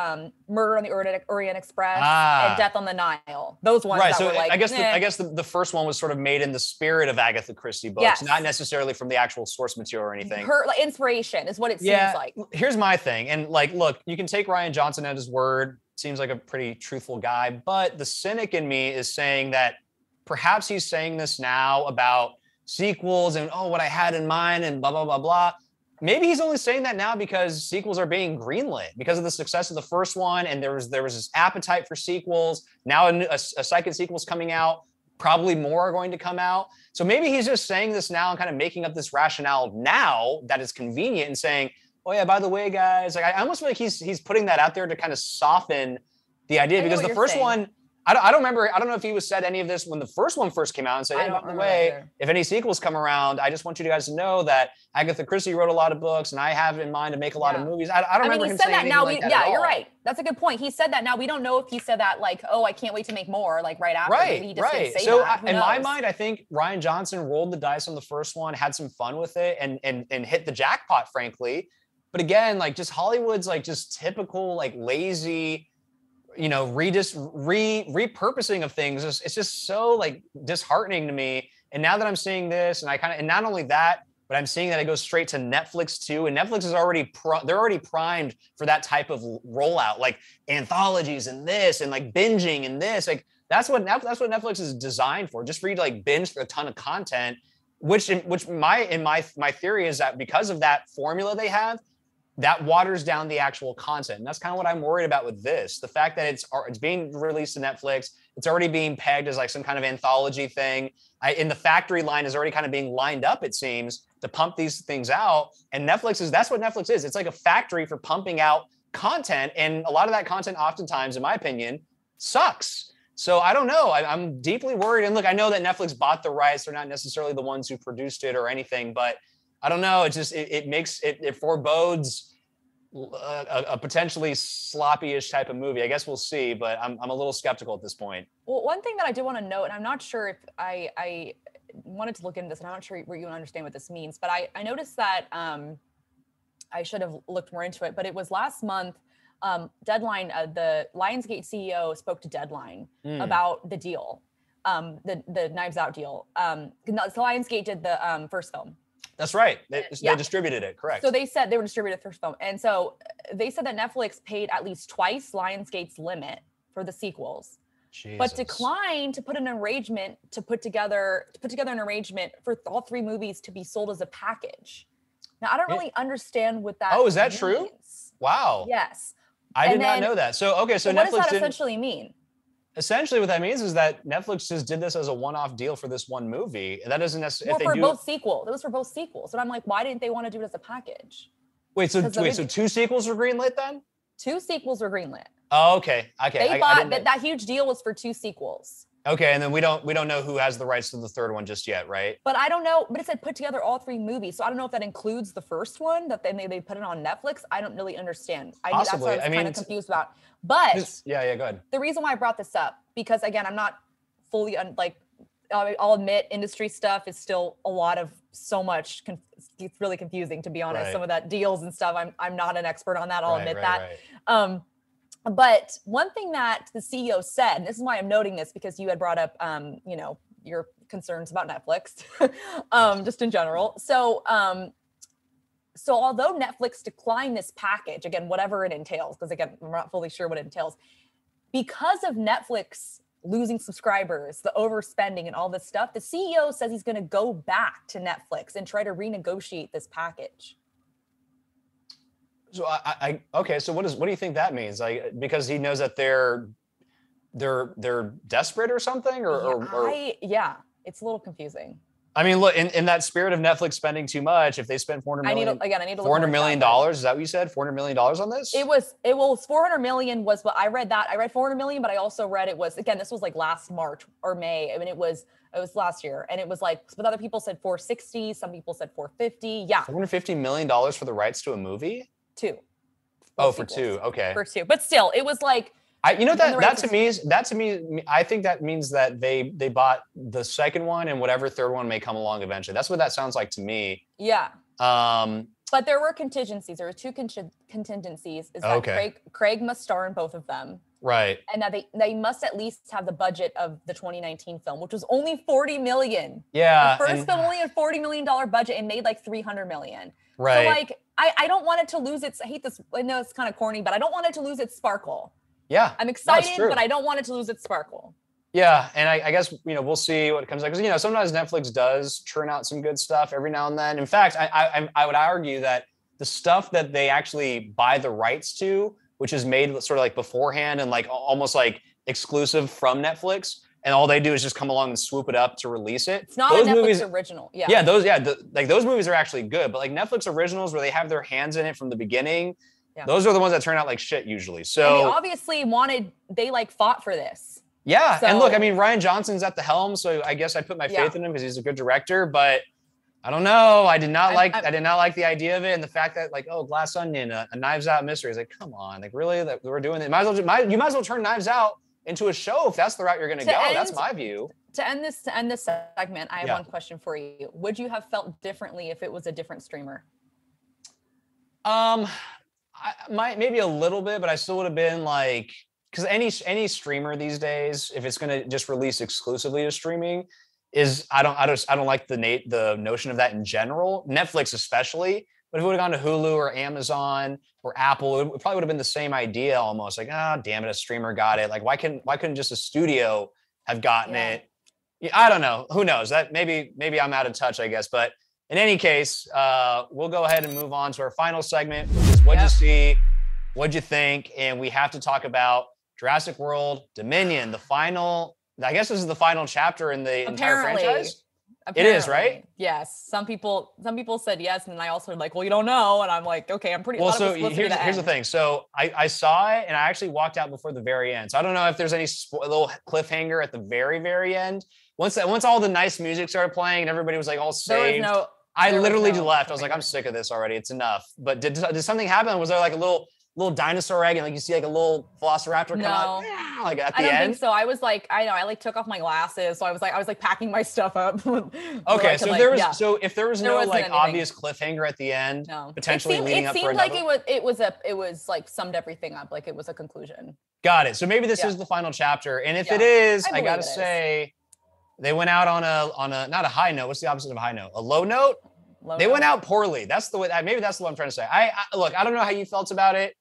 Murder on the Orient Express and Death on the Nile. Those ones. Right. So were like, I guess the first one was sort of made in the spirit of Agatha Christie books, not necessarily from the actual source material or anything. Her inspiration is what it seems like. Here's my thing. And like, look, you can take Rian Johnson at his word. Seems like a pretty truthful guy, but the cynic in me is saying that perhaps he's saying this now about sequels and, what I had in mind and blah, blah, blah, blah. Maybe he's only saying that now because sequels are being greenlit because of the success of the first one. And there was this appetite for sequels. Now a second sequel's coming out. Probably more are going to come out. So maybe he's just saying this now and kind of making up this rationale now that is convenient and saying, oh yeah, by the way, guys, like I almost feel like he's putting that out there to kind of soften the idea because the first one, I don't remember. I don't know if he said any of this when the first one first came out and said, hey, by the way, if any sequels come around, I just want you guys to know that Agatha Christie wrote a lot of books and I have in mind to make a lot of movies. I don't remember him saying anything like that at all. You're right. That's a good point. He said that. Now we don't know if he said that like, oh, I can't wait to make more, like right after. Right, he just didn't say so that. In my mind, I think Rian Johnson rolled the dice on the first one, had some fun with it and hit the jackpot, frankly. But again, like just Hollywood's like just typical, like lazy, repurposing of things. It's just so like disheartening to me. And now that I'm seeing this and not only that, but I'm seeing that it goes straight to Netflix too. And Netflix is they're already primed for that type of rollout, like anthologies and this and like binging and this, like that's what Netflix is designed for. Just for you to like binge a ton of content, which my theory is that because of that formula they have, that waters down the actual content. And that's kind of what I'm worried about with this. The fact that it's being released to Netflix, it's already being pegged as like some kind of anthology thing. In the factory line is already kind of being lined up, it seems, to pump these things out. And that's what Netflix is. It's like a factory for pumping out content. And a lot of that content oftentimes, in my opinion, sucks. So I don't know. I'm deeply worried. And look, I know that Netflix bought the rights. They're not necessarily the ones who produced it or anything, but I don't know. It just, it forebode a potentially sloppy-ish type of movie. I guess we'll see, but I'm a little skeptical at this point. Well, one thing that I did want to note, and I'm not sure if I wanted to look into this, and I'm not sure where you understand what this means, but I noticed that I should have looked more into it, but it was last month, Deadline, the Lionsgate CEO spoke to Deadline about the deal, the Knives Out deal. Lionsgate did the first film. That's right. They distributed it, correct. So they said they were distributed the first film. And so they said that Netflix paid at least twice Lionsgate's limit for the sequels. Jesus. But declined to put an arrangement to put together an arrangement for all 3 movies to be sold as a package. Now I don't really understand what that is that means. True? Wow. Yes. I did not know that. So okay, so what Netflix does that essentially mean? Essentially, what that means is that Netflix just did this as a one-off deal for this one movie. And that doesn't necessarily. Well, for both sequels. It was for both sequels. And I'm like, why didn't they want to do it as a package? So 2 sequels were greenlit then? 2 sequels were greenlit. Oh, okay. They bought that huge deal was for 2 sequels. Okay, and then we don't know who has the rights to the third one just yet, right? But I don't know. But it said put together all 3 movies, so I don't know if that includes the first one that they put it on Netflix. I don't really understand. That's what I was kind of confused about. But go ahead. The reason why I brought this up, because again, I'm not fully I'll admit industry stuff is still a lot of so much. It's really confusing, to be honest. Right. Some of that deals and stuff. I'm not an expert on that. I'll admit that. Right. But one thing that the CEO said, and this is why I'm noting this, because you had brought up, your concerns about Netflix, just in general. So although Netflix declined this package, again, whatever it entails, because again, I'm not fully sure what it entails, because of Netflix losing subscribers, the overspending and all this stuff, the CEO says he's going to go back to Netflix and try to renegotiate this package. So okay. So what do you think that means? Like, because he knows that they're desperate or something, it's a little confusing. I mean, look, in that spirit of Netflix spending too much, if they spend $400 million, I need to $400 million, is that what you said? $400 million on this? It was 400 million was what I read. That I read 400 million, but I also read it was, again, this was like last March or May. I mean, it was last year, and it was like, but other people said 460, some people said 450. Yeah, $450 million for the rights to a movie? 2. For 2. Okay. For 2, but still, it was like. That to me, I think that means that they bought the second one and whatever third one may come along eventually. That's what that sounds like to me. Yeah. But there were contingencies. There were 2 contingencies. Is that Craig must star in both of them. Right. And that they must at least have the budget of the 2019 film, which was only $40 million. Yeah. The first film only had $40 million budget and made like $300 million. Right. So like, I don't want it to lose its, I hate this, I know it's kind of corny, but I don't want it to lose its sparkle. Yeah. I'm excited, but I don't want it to lose its sparkle. Yeah. And I guess, we'll see what comes out. Because, sometimes Netflix does churn out some good stuff every now and then. In fact, I would argue that the stuff that they actually buy the rights to, which is made sort of like beforehand and like almost like exclusive from Netflix, and all they do is just come along and swoop it up to release it. It's not a Netflix original. Yeah. Yeah, those movies are actually good. But like Netflix originals where they have their hands in it from the beginning, those are the ones that turn out like shit usually. So and they obviously they fought for this. Yeah. So, and look, I mean, Rian Johnson's at the helm, so I guess I put my faith in him because he's a good director, but I don't know. I did not like the idea of it, and the fact that like, Glass Onion, a Knives Out mystery. It's like, come on, like really, that we're doing it. You might as well turn Knives Out into a show if that's the route you're going to go. That's my view. To end this segment, I have one question for you. Would you have felt differently if it was a different streamer? Maybe a little bit, but I still would have been like, because any streamer these days, if it's going to just release exclusively to streaming, I don't like the notion of that in general. Netflix especially, but if it would have gone to Hulu or Amazon or Apple, it probably would have been the same idea almost. Like, damn it, a streamer got it. Like, why couldn't just a studio have gotten it? I don't know. Who knows? That maybe I'm out of touch, I guess. But in any case, we'll go ahead and move on to our final segment, which is what'd you see, what'd you think, and we have to talk about Jurassic World Dominion, the final. I guess this is the final chapter in the entire franchise. It is, right? Yes. Some people said yes, and then I also like, well, you don't know, and I'm like, okay, I'm pretty. Well, so here's the thing. So I saw it, and I actually walked out before the very end. So I don't know if there's any little cliffhanger at the very end. Once all the nice music started playing, and everybody was like all saved. I literally left. I was like, I'm sick of this already. It's enough. But did something happen? Was there like a little dinosaur egg and like you see like a little velociraptor come out like at the end? I don't think so. I was like, I like took off my glasses. So I was like packing my stuff up. Okay. So if there was no like obvious cliffhanger at the end, potentially leading up for another. It seemed like it was like summed everything up. Like it was a conclusion. Got it. So maybe this is the final chapter. And if it is, I gotta say, they went out on a not a high note. What's the opposite of a high note? A low note? They went out poorly. That's the way. Maybe that's what I'm trying to say. I look. I don't know how you felt about it.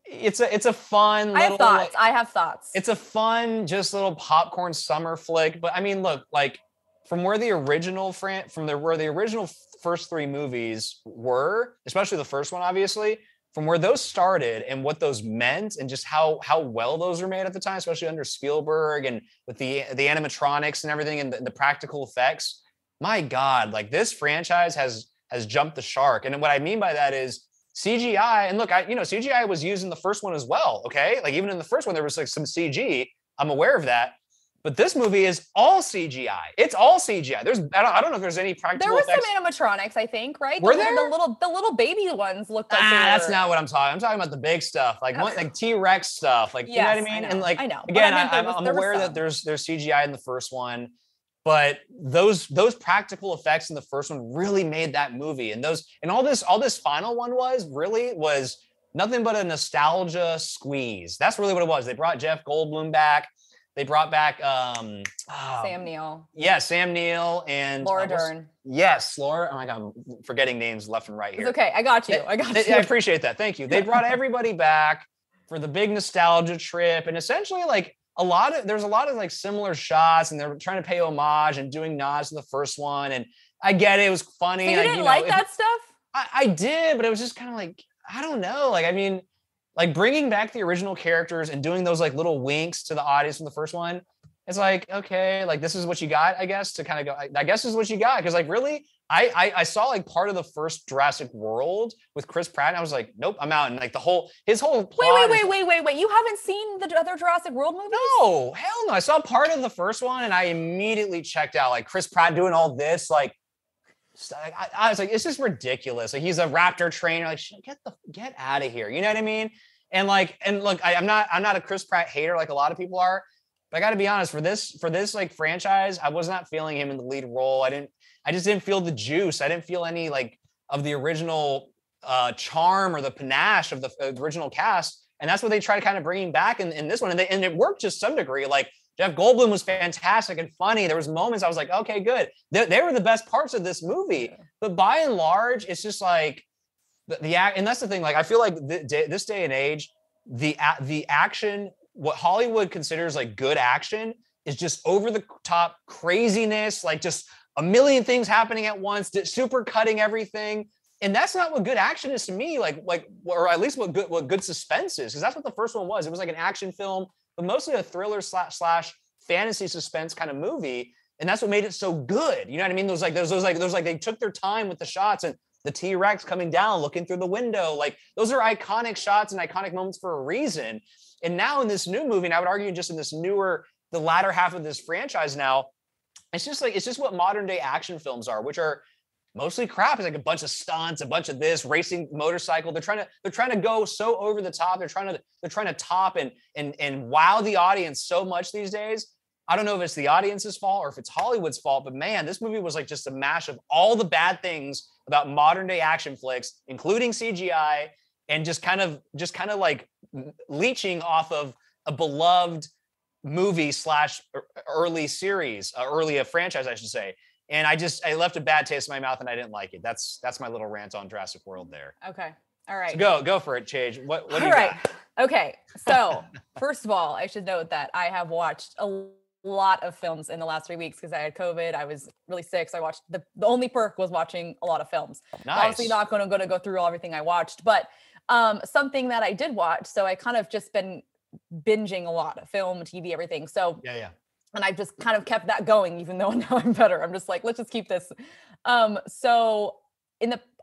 It's a fun. I have thoughts. I have thoughts. It's a fun, just little popcorn summer flick. But I mean, look, like from where the original first three movies were, especially the first one, obviously, from where those started and what those meant, and just how well those were made at the time, especially under Spielberg and with the animatronics and everything and the practical effects. My God, like this franchise has jumped the shark. And what I mean by that is CGI. And look, CGI was used in the first one as well. Okay. Like even in the first one, there was like some CG. I'm aware of that. But this movie is all CGI. It's all CGI. I don't know if there's any practical effects. There was some animatronics, I think, right? Were there? The little baby ones looked like that's not what I'm talking. I'm talking about the big stuff, like like T-Rex stuff. Like, you know what I mean? And like, I know. Again, I'm aware that there's CGI in the first one. But those practical effects in the first one really made that movie, and all this final one was nothing but a nostalgia squeeze. That's really what it was. They brought Jeff Goldblum back. They brought back Sam Neill. Yeah, Sam Neill and Laura Dern. Yes, Laura. Oh my God, I'm forgetting names left and right here. It's okay. I got you. I appreciate that. Thank you. They brought everybody back for the big nostalgia trip, and essentially like. There's a lot of like similar shots, and they're trying to pay homage and doing nods to the first one. And I get it was funny. So you didn't like that stuff? I did, but it was just kind of like, I don't know. Like, I mean, like bringing back the original characters and doing those like little winks to the audience from the first one. It's like, okay, like this is what you got, I guess, to kind of go, I guess this is what you got. Cause like really, I saw like part of the first Jurassic World with Chris Pratt, and I was like, nope, I'm out. And like his whole plot. Wait. You haven't seen the other Jurassic World movies? No, hell no. I saw part of the first one and I immediately checked out. Like Chris Pratt doing all this, like I was like, it's just ridiculous. Like he's a raptor trainer. Like get out of here. You know what I mean? And look, I'm not a Chris Pratt hater like a lot of people are. But I got to be honest, for this like franchise, I was not feeling him in the lead role. I just didn't feel the juice. I didn't feel any like of the original charm or the panache of the original cast. And that's what they try to kind of bring back in this one. And it worked to some degree. Like Jeff Goldblum was fantastic and funny. There was moments I was like, okay, good. They were the best parts of this movie. But by and large, it's just like and that's the thing. Like I feel like this day and age, the action. What Hollywood considers like good action is just over the top craziness, like just a million things happening at once, super cutting everything. And that's not what good action is to me, or at least what good suspense is, because that's what the first one was. It was like an action film, but mostly a thriller slash fantasy suspense kind of movie. And that's what made it so good. You know what I mean? Those they took their time with the shots, and the T-Rex coming down, looking through the window. Like those are iconic shots and iconic moments for a reason. And now in this new movie, and I would argue just in this the latter half of this franchise now, it's just what modern day action films are, which are mostly crap. It's like a bunch of stunts, a bunch of this racing motorcycle. They're trying to go so over the top. They're trying to top and wow the audience so much these days. I don't know if it's the audience's fault or if it's Hollywood's fault, but man, this movie was like just a mash of all the bad things about modern day action flicks, including CGI, and just kind of like leeching off of a beloved movie slash early series, early franchise, I should say. And I left a bad taste in my mouth and I didn't like it. That's my little rant on Jurassic World there. Okay. All right. So go for it, Chage. What do you got? Okay. So first of all, I should note that I have watched a lot of films in the last 3 weeks because I had COVID. I was really sick. So I watched the only perk was watching a lot of films. Nice. Obviously not going to go through everything I watched, but something that I did watch. So I kind of just been binging a lot of film, TV, everything. So yeah. And I've just kind of kept that going, even though now I'm better. I'm just like, let's just keep this. So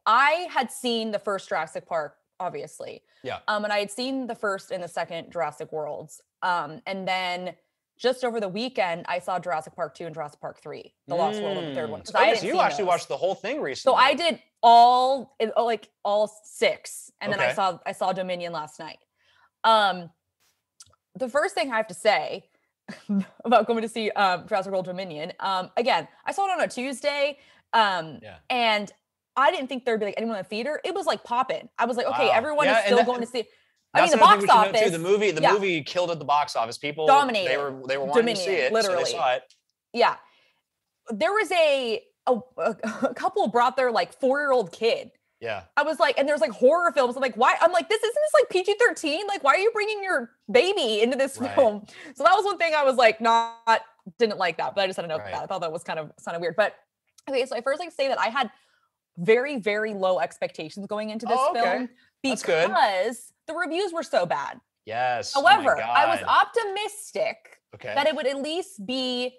I had seen the first Jurassic Park, obviously. Yeah. And I had seen the first and the second Jurassic Worlds. And then just over the weekend, I saw Jurassic Park 2 and Jurassic Park 3, The Lost World and the third one. So you actually watched the whole thing recently. So I did all 6, and then I saw Dominion last night. The first thing I have to say about going to see Jurassic World Dominion, again, I saw it on a Tuesday, and I didn't think there'd be like anyone in the theater. It was like popping. I was like, okay, everyone is still going to see. I mean, the box office. The movie killed at the box office. People dominated. They were wanting to see it, literally. So they saw it. Yeah, there was a couple brought their like 4-year-old kid. Yeah, I was like, and there's like horror films. I'm like, why? I'm like, isn't this like PG-13? Like, why are you bringing your baby into this film? So that was one thing I was like, didn't like that, but I just had to note that. I thought that was kind of weird. But okay, so I first like to say that I had very, very low expectations going into this film because the reviews were so bad. Yes. However, I was optimistic that it would at least be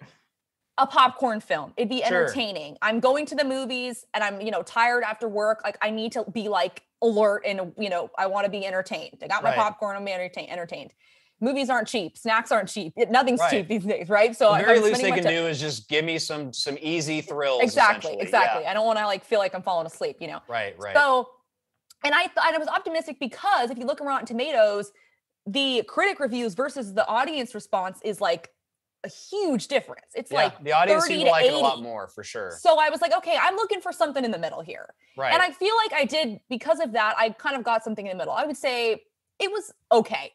a popcorn film. It'd be entertaining. I'm going to the movies and I'm, tired after work. Like I need to be like alert and, I want to be entertained. I got my popcorn. I'm entertained. Movies aren't cheap. Snacks aren't cheap. Nothing's cheap these days, right? So the very least they can do is just give me some easy thrills. Exactly. Yeah. I don't want to feel like I'm falling asleep, Right. So, and I was optimistic because if you look around Tomatoes, the critic reviews versus the audience response is like a huge difference. It's like the audience seemed to like it a lot more for sure. So I was like, okay, I'm looking for something in the middle here. Right. And I feel like I did, because of that, I kind of got something in the middle. I would say it was okay.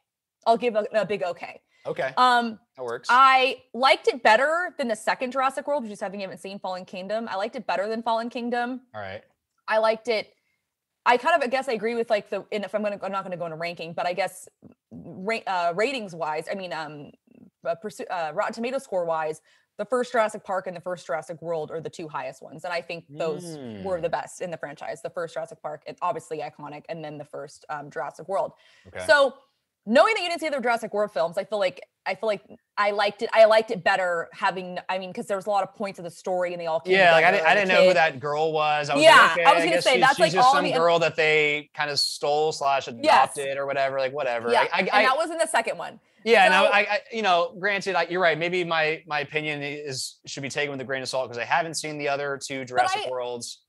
I'll give a big okay. Okay. That works. I liked it better than the second Jurassic World, which is haven't seen Fallen Kingdom. I liked it better than Fallen Kingdom. All right. I liked it. I guess I agree with I'm not going to go into ranking, but I guess ratings wise, I mean, Rotten Tomato score wise, the first Jurassic Park and the first Jurassic World are the two highest ones. And I think those were the best in the franchise. The first Jurassic Park, it's obviously iconic. And then the first Jurassic World. Okay. So knowing that you didn't see the Jurassic World films, I feel like I liked it. I liked it better because there was a lot of points of the story and they all came together. I didn't know who that girl was. I was I was going to say that's she's just some girl that they kind of stole / adopted or whatever, like whatever. Yeah, and that was in the second one. Yeah, so, granted, you're right. Maybe my opinion should be taken with a grain of salt because I haven't seen the other two Jurassic Worlds.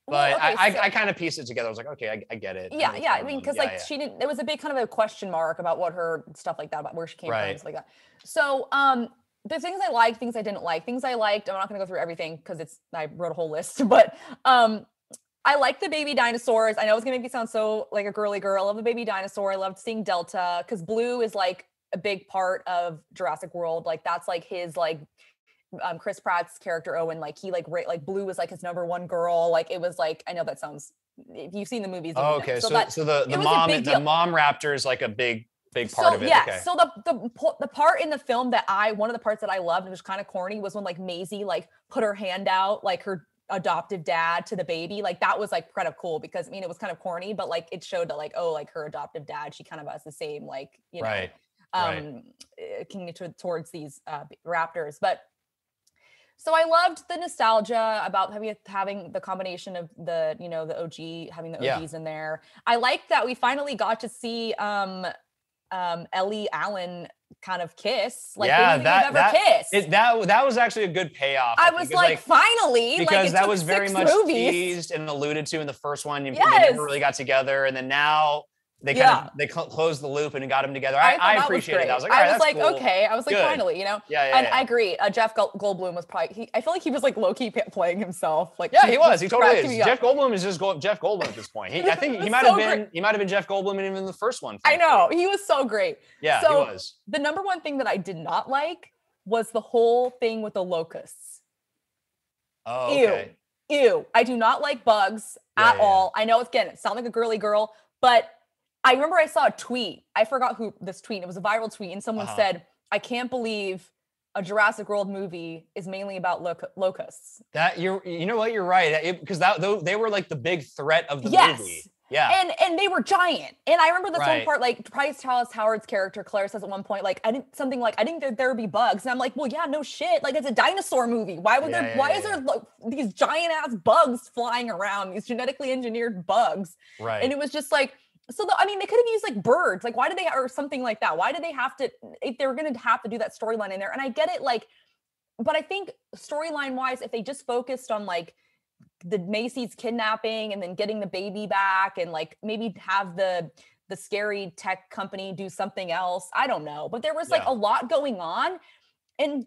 But I kind of pieced it together. I was like, okay, I get it. Yeah. I mean, because she didn't. There was a big kind of a question mark about what her stuff like that, about where she came from, and stuff like that. So, the things I liked, things I didn't like. Things I liked, I'm not going to go through everything because I wrote a whole list. But I liked the baby dinosaurs. I know it's going to make me sound so like a girly girl. I love the baby dinosaur. I loved seeing Delta because Blue is like a big part of Jurassic World. Like that's like his like. Chris Pratt's character Owen, like he like Blue was like his number one girl. Like it was like, I know that sounds, if you've seen the movies. Oh, okay. So the mom raptor is like a big part of it. Yeah. Okay. So the part in the film that one of the parts that I loved, and it was kind of corny, was when like Maisie like put her hand out, like her adoptive dad to the baby. Like that was like kind of cool because it was kind of corny, but like it showed that like, oh, like her adoptive dad, she kind of has the same like, towards these raptors. But so I loved the nostalgia about having the combination of the OG, having the OGs in there. I liked that we finally got to see Ellie Allen kind of kiss. Like kissed. That was actually a good payoff. I was like, finally, because that was very much teased and alluded to in the first one. They never really got together, and then now they they closed the loop and got them together. I appreciated it. I was like, all right, cool. Okay. I was like, finally, Yeah. And I agree. Jeff Goldblum was probably. I feel like he was like low key playing himself. Like he was. He totally is. Jeff Goldblum is just Jeff Goldblum at this point. I think he might have been. He might have been Jeff Goldblum even in the first one. I know he was so great. Yeah, he was. The number one thing that I did not like was the whole thing with the locusts. Oh, okay. Ew. I do not like bugs at all. I know it sounds like a girly girl, but I remember I saw a tweet. I forgot who this tweet. It was a viral tweet, and someone said, "I can't believe a Jurassic World movie is mainly about locusts." That you know what? You're right, because they were like the big threat of the movie. Yeah, and they were giant. And I remember this one part, like Bryce Dallas Howard's character Claire says at one point, like I didn't think there would be bugs, and I'm like, well, yeah, no shit. Like it's a dinosaur movie. Why would there? Why is there these giant ass bugs flying around? These genetically engineered bugs. Right. And it was just like. So I mean, they could have used like birds. Like, why did they, or something like that? Why did they have to, if they were going to have to do that storyline in there? And I get it, like, but I think storyline wise, if they just focused on like the Macy's kidnapping and then getting the baby back, and like maybe have the scary tech company do something else. I don't know, but there was like a lot going on, and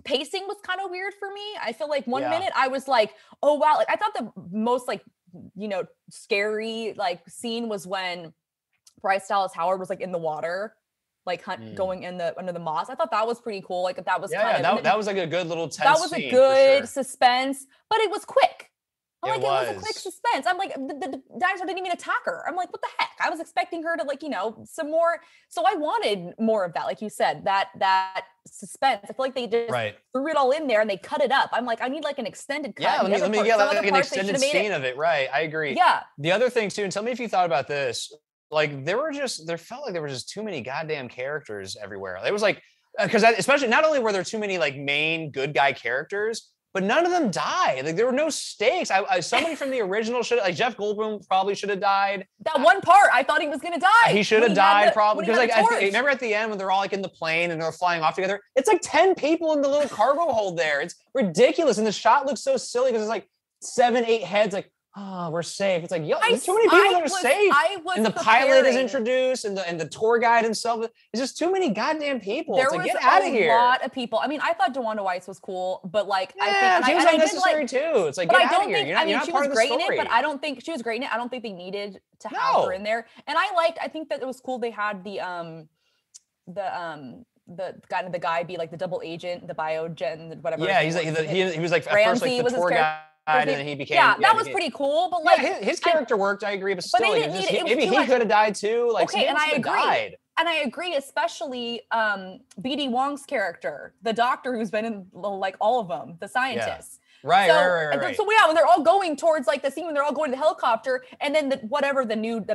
pacing was kind of weird for me. I feel like one minute I was like, oh wow, like I thought the most like, you know, scary like scene was when Bryce Dallas Howard was like in the water, like going in under the moss. I thought that was pretty cool. Like that was that was like a good little tense that was scene, a good suspense, but it was quick. I'm like, it was a quick suspense. I'm like, the dinosaur didn't even attack her. I'm like, what the heck? I was expecting her to like, you know, some more. So I wanted more of that. Like you said, that suspense. I feel like they just threw it all in there and they cut it up. I'm like, I need like an extended cut. Yeah, let me get like an extended scene of it. Right. I agree. Yeah. The other thing too, and tell me if you thought about this, like there felt like there were just too many goddamn characters everywhere. It was like, because especially not only were there too many like main good guy characters, but none of them died. Like there were no stakes. Somebody from the original like Jeff Goldblum probably should have died. That one part, I thought he was gonna die. He should have died probably, because like remember at the end when they're all like in the plane and they're flying off together. It's like 10 people in the little cargo hold there. It's ridiculous, and the shot looks so silly because it's like 7, 8 heads. Like, oh, we're safe. It's like, yo, there's too many people that are safe. And the pilot is introduced, and the tour guide himself. It's just too many goddamn people. There was like, get out of here. A lot of people. I mean, I thought DeWanda Weiss was cool, but like, I think she was unnecessary too. It's like, get out of here. You're not she part was of the great story. in it, but I don't think she was great in it. I don't think they needed to have her in there. And I think that it was cool. They had the guy be like the double agent, the biogen, whatever. Yeah, he was like at first like the tour guy. And then he became. Yeah, that was pretty cool. But like his character worked, I agree, but still, maybe he could have died too. Like, okay, and I agree. And I agree, especially BD Wong's character, the doctor who's been in like all of them, the scientist. Right. So yeah, when they're all going towards like the scene when they're all going to the helicopter, and then the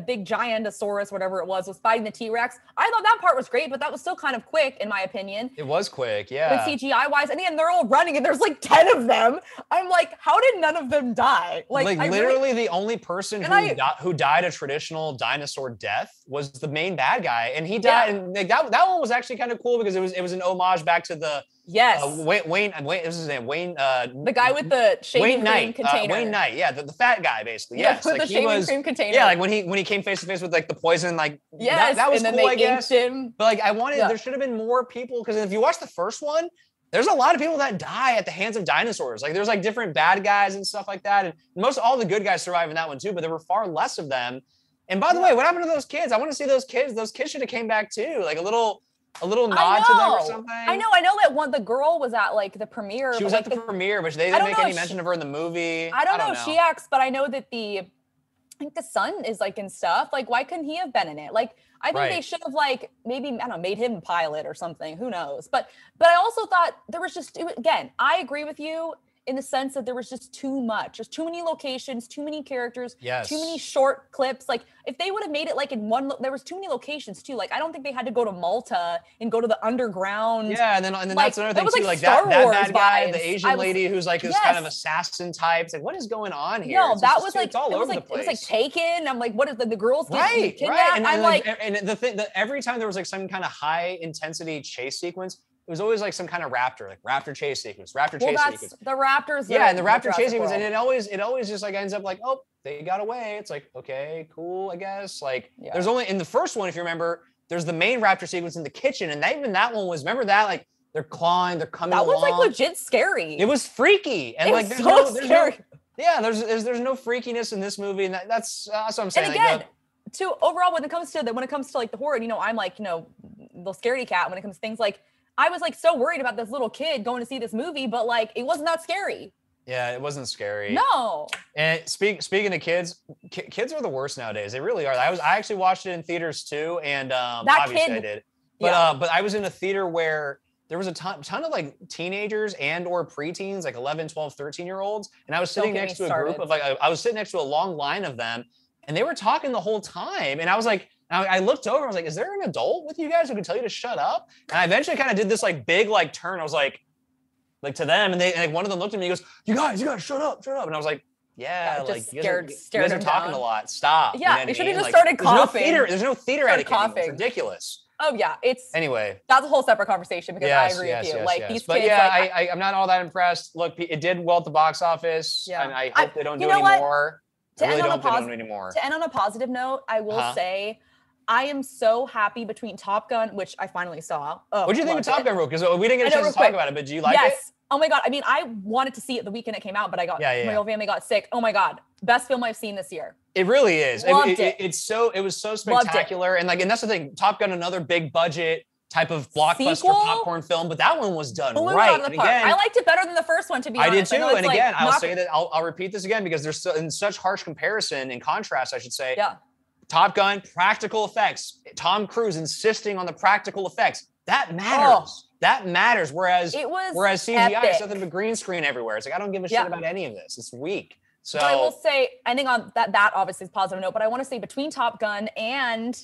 big Gigantosaurus, whatever it was fighting the T-Rex. I thought that part was great, but that was still kind of quick in my opinion. It was quick, yeah. With CGI wise, and again, they're all running, and there's like 10 of them. I'm like, how did none of them die? Like literally, the only person who died a traditional dinosaur death was the main bad guy, and he died. And like, that one was actually kind of cool because it was an homage back to the. Yes. Wayne, this is his name. Wayne. The guy with the shaving cream container. Wayne Knight, the fat guy, basically. Yes, with the shaving cream container. Yeah, like when he came face to face with like the poison, like that was and cool, then I guess. Him. But like I wanted, there should have been more people, because if you watch the first one, there's a lot of people that die at the hands of dinosaurs. Like there's like different bad guys and stuff like that, and all the good guys survive in that one too. But there were far less of them. And by the way, what happened to those kids? I want to see those kids. Those kids should have came back too, like a little nod to them or something. I know that the girl was at like the premiere. She was at the premiere, but they didn't make any mention of her in the movie. I don't know if she acts, but I know that I think the son is like in stuff. Like, why couldn't he have been in it? Like, I think they should have like maybe, I don't know, made him pilot or something. Who knows? But I also thought there was just, again, I agree with you in the sense that there was just too much. There's too many locations, too many characters, too many short clips. Like if they would have made it like in one, there was too many locations too. Like I don't think they had to go to Malta and go to the underground. Yeah, and then like, that's another thing too. Like that bad guy, the Asian lady who's like this kind of assassin type. It's like, what is going on here? No, that was like, it's all over the place. It was like Taken. I'm like, what is the girls getting kidnapped? And I'm like, and the thing that every time there was like some kind of high intensity chase sequence, it was always like some kind of raptor chase sequence, sequence. The raptors. Yeah, and the raptor chase sequence, and it always just like ends up like, oh, they got away. It's like, okay, cool, I guess. Like, there's only in the first one, if you remember, there's the main raptor sequence in the kitchen, and even that one was, remember that, like they're clawing, they're coming along. That was like legit scary. It was freaky, and like there's no freakiness in this movie, and that's what I'm saying. And again, overall, when it comes to like the horror, I'm like, little scaredy cat when it comes to things like. I was like so worried about this little kid going to see this movie, but like it wasn't that scary. Yeah, it wasn't scary. No. And speaking of kids, kids are the worst nowadays. They really are. I actually watched it in theaters too, and obviously I did. But I was in a theater where there was a ton of like teenagers and or preteens, like 11, 12, 13-year-olds, and I was sitting next to a group of like I was sitting next to a long line of them, and they were talking the whole time, and I was like. I looked over, I was like, is there an adult with you guys who can tell you to shut up? And I eventually kind of did this like big like turn. I was like to them, and one of them looked at me and he goes, you guys shut up. And I was like, Yeah, like just you stared guys are him talking down. a lot. Stop. Yeah, you should have just started coughing. There's no theater etiquette anymore. It's coughing. ridiculous. Oh yeah, anyway. That's a whole separate conversation because I agree with you. Like these but kids, yeah, I'm not all that impressed. Look, it did well at the box office, and I hope they don't do anymore. I really don't hope they don't anymore. To end on a positive note, I will say I am so happy between Top Gun, which I finally saw. What do you think of Top Gun, Ro? Because we didn't get a chance to talk about it, but do you like it? Yes. Oh my God. I mean, I wanted to see it the weekend it came out, but my whole family got sick. Oh my God. Best film I've seen this year. It really is. Loved it. It was so spectacular. And that's the thing. Top Gun, another big budget type of blockbuster popcorn film, but that one was done right. And again, I liked it better than the first one, to be honest. I did too. And again, I'll say that I'll repeat this again because there's in such harsh comparison, in contrast, I should say. Yeah. Top Gun, practical effects. Tom Cruise insisting on the practical effects. That matters. Oh. That matters. Whereas CGI is nothing but green screen everywhere. It's like, I don't give a shit about any of this. It's weak. So but I will say, ending on that obviously is a positive note, but I want to say between Top Gun and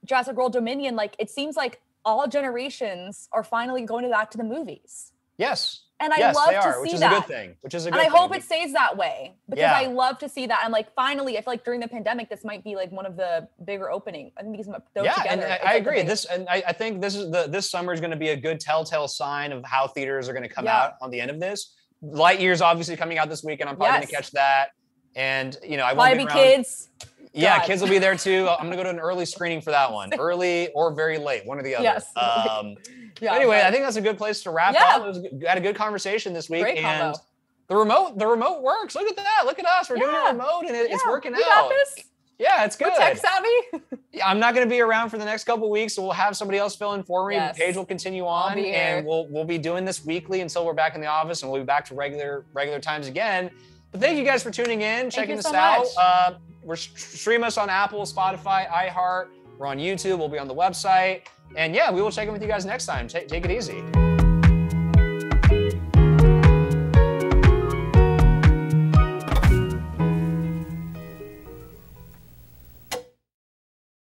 Jurassic World Dominion, like it seems like all generations are finally going back to the movies. Yes. And I love to see which is that. a good thing. And I hope it stays that way because I love to see that. And like finally, I feel like during the pandemic, this might be like one of the bigger opening. I think these go together. And I agree. I think this summer is going to be a good telltale sign of how theaters are going to come out on the end of this. Lightyear's obviously coming out this week, and I'm probably going to catch that. And I won't be around. Kids. Yeah, kids will be there too. I'm going to go to an early screening for that one. Early or very late, one or the other. Yes. Anyway, I think that's a good place to wrap up. We had a good conversation this week. Great and combo. the remote works. Look at that. Look at us. We're doing it remote and it's working out. Got this. Yeah, it's good. We're tech savvy. I'm not going to be around for the next couple of weeks, so we'll have somebody else fill in for me. Yes. Paige will continue on, and we'll be doing this weekly until we're back in the office, and we'll be back to regular times again. But thank you guys for tuning in, checking this out. Stream us on Apple, Spotify, iHeart. We're on YouTube. We'll be on the website. And yeah, we will check in with you guys next time. Take it easy.